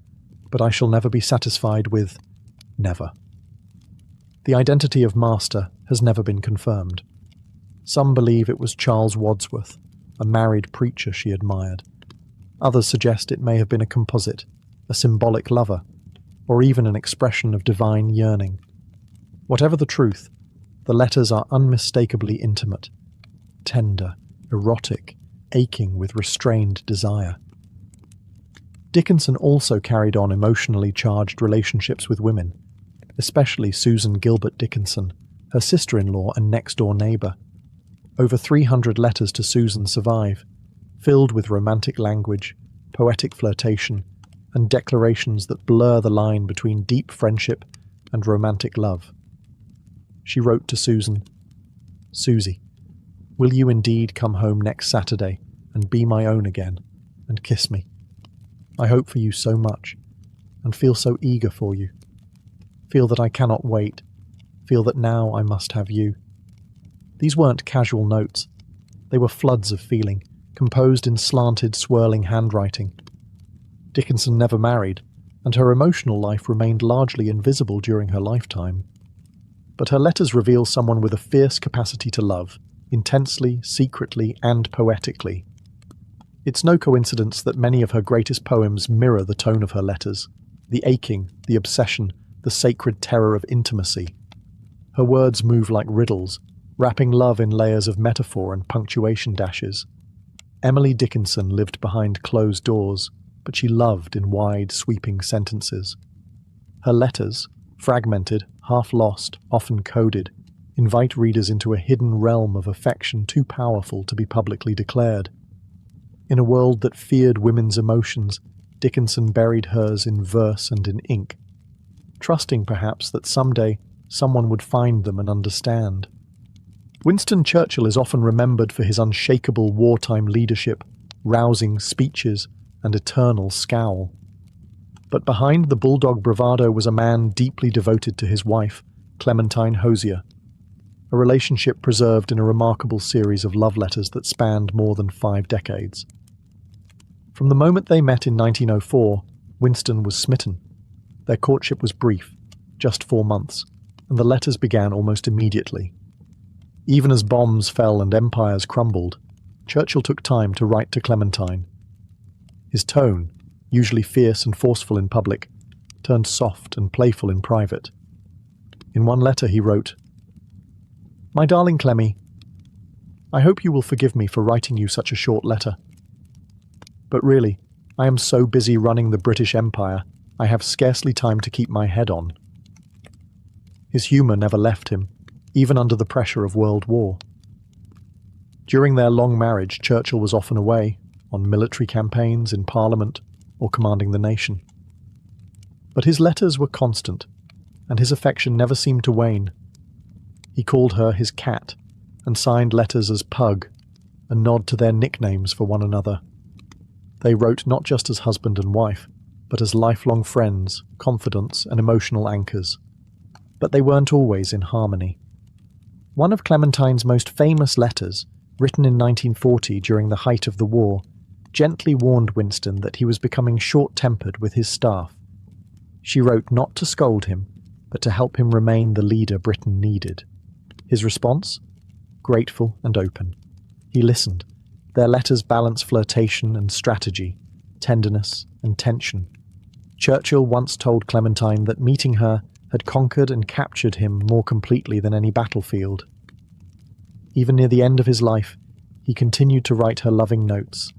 but I shall never be satisfied with never." The identity of Master has never been confirmed. Some believe it was Charles Wadsworth, a married preacher she admired. Others suggest it may have been a composite, a symbolic lover, or even an expression of divine yearning. Whatever the truth, the letters are unmistakably intimate, tender, erotic, aching with restrained desire. Dickinson also carried on emotionally charged relationships with women, especially Susan Gilbert Dickinson, her sister-in-law and next-door neighbour. Over 300 letters to Susan survive, filled with romantic language, poetic flirtation, and declarations that blur the line between deep friendship and romantic love. She wrote to Susan, "Susie, will you indeed come home next Saturday and be my own again, and kiss me? I hope for you so much, and feel so eager for you. Feel that I cannot wait, feel that now I must have you." These weren't casual notes. They were floods of feeling, composed in slanted, swirling handwriting. Dickinson never married, and her emotional life remained largely invisible during her lifetime. But her letters reveal someone with a fierce capacity to love, intensely, secretly, and poetically. It's no coincidence that many of her greatest poems mirror the tone of her letters, the aching, the obsession, the sacred terror of intimacy. Her words move like riddles, wrapping love in layers of metaphor and punctuation dashes. Emily Dickinson lived behind closed doors, but she loved in wide, sweeping sentences. Her letters, fragmented, half-lost, often coded, invite readers into a hidden realm of affection too powerful to be publicly declared. In a world that feared women's emotions, Dickinson buried hers in verse and in ink, trusting perhaps that someday someone would find them and understand. Winston Churchill is often remembered for his unshakable wartime leadership, rousing speeches, and eternal scowl. But behind the bulldog bravado was a man deeply devoted to his wife, Clementine Hozier, a relationship preserved in a remarkable series of love letters that spanned more than 5 decades. From the moment they met in 1904, Winston was smitten. Their courtship was brief, just 4 months, and the letters began almost immediately. Even as bombs fell and empires crumbled, Churchill took time to write to Clementine. His tone, usually fierce and forceful in public, turned soft and playful in private. In one letter he wrote, "My darling Clemmy, I hope you will forgive me for writing you such a short letter. But really, I am so busy running the British Empire, I have scarcely time to keep my head on. His humour never left him, even under the pressure of World War. During their long marriage, Churchill was often away, on military campaigns, in Parliament, or commanding the nation. But his letters were constant, and his affection never seemed to wane. He called her his cat, and signed letters as Pug, a nod to their nicknames for one another. They wrote not just as husband and wife, but as lifelong friends, confidants, and emotional anchors. But they weren't always in harmony. One of Clementine's most famous letters, written in 1940 during the height of the war, gently warned Winston that he was becoming short-tempered with his staff. She wrote not to scold him, but to help him remain the leader Britain needed. His response? Grateful and open. He listened. Their letters balance flirtation and strategy, tenderness and tension. Churchill once told Clementine that meeting her had conquered and captured him more completely than any battlefield. Even near the end of his life, he continued to write her loving notes,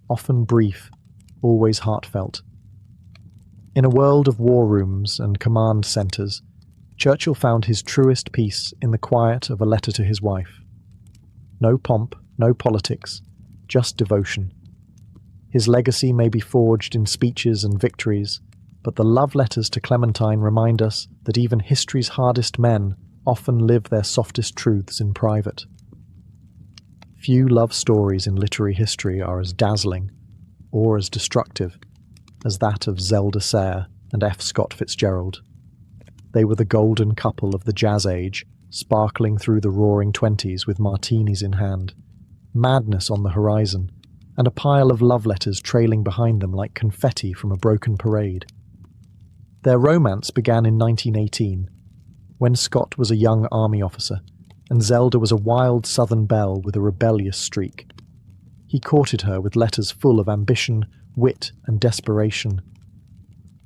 often brief, always heartfelt. In a world of war rooms and command centres, Churchill found his truest peace in the quiet of a letter to his wife. No pomp, no politics, just devotion. His legacy may be forged in speeches and victories, but the love letters to Clementine remind us that even history's hardest men often live their softest truths in private. Few love stories in literary history are as dazzling, or as destructive, as that of Zelda Sayre and F. Scott Fitzgerald. They were the golden couple of the jazz age, sparkling through the roaring 20s with martinis in hand, madness on the horizon, and a pile of love letters trailing behind them like confetti from a broken parade. Their romance began in 1918, when Scott was a young army officer, and Zelda was a wild southern belle with a rebellious streak. He courted her with letters full of ambition, wit, and desperation.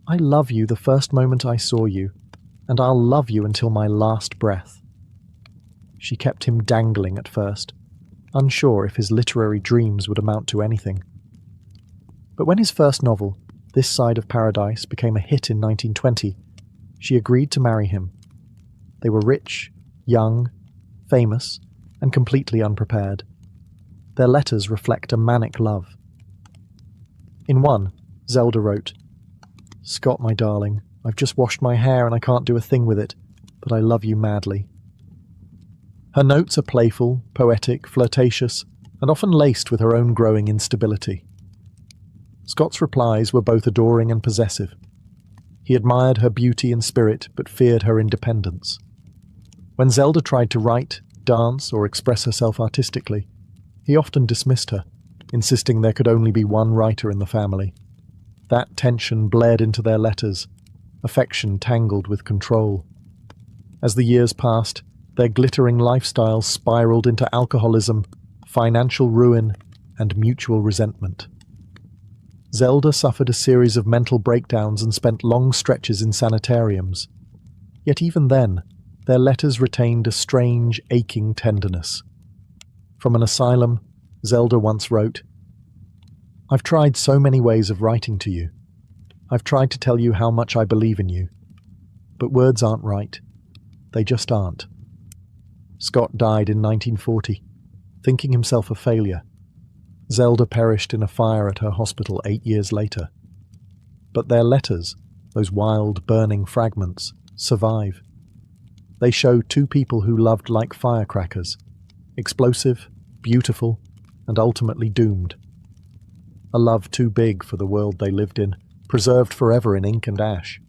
"I love you the first moment I saw you, and I'll love you until my last breath." She kept him dangling at first, unsure if his literary dreams would amount to anything. But when his first novel, This Side of Paradise, became a hit in 1920, she agreed to marry him. They were rich, young, famous, and completely unprepared. Their letters reflect a manic love. In one, Zelda wrote, "Scott, my darling, I've just washed my hair and I can't do a thing with it, but I love you madly." Her notes are playful, poetic, flirtatious, and often laced with her own growing instability. Scott's replies were both adoring and possessive. He admired her beauty and spirit, but feared her independence. When Zelda tried to write, dance, or express herself artistically, he often dismissed her, insisting there could only be one writer in the family. That tension bled into their letters, affection tangled with control. As the years passed, their glittering lifestyles spiraled into alcoholism, financial ruin, and mutual resentment. Zelda suffered a series of mental breakdowns and spent long stretches in sanitariums. Yet even then, their letters retained a strange, aching tenderness. From an asylum, Zelda once wrote, "I've tried so many ways of writing to you. I've tried to tell you how much I believe in you. But words aren't right. They just aren't." Scott died in 1940, thinking himself a failure. Zelda perished in a fire at her hospital 8 years later. But their letters, those wild, burning fragments, survive. They show two people who loved like firecrackers, explosive, beautiful, and ultimately doomed. A love too big for the world they lived in, preserved forever in ink and ash.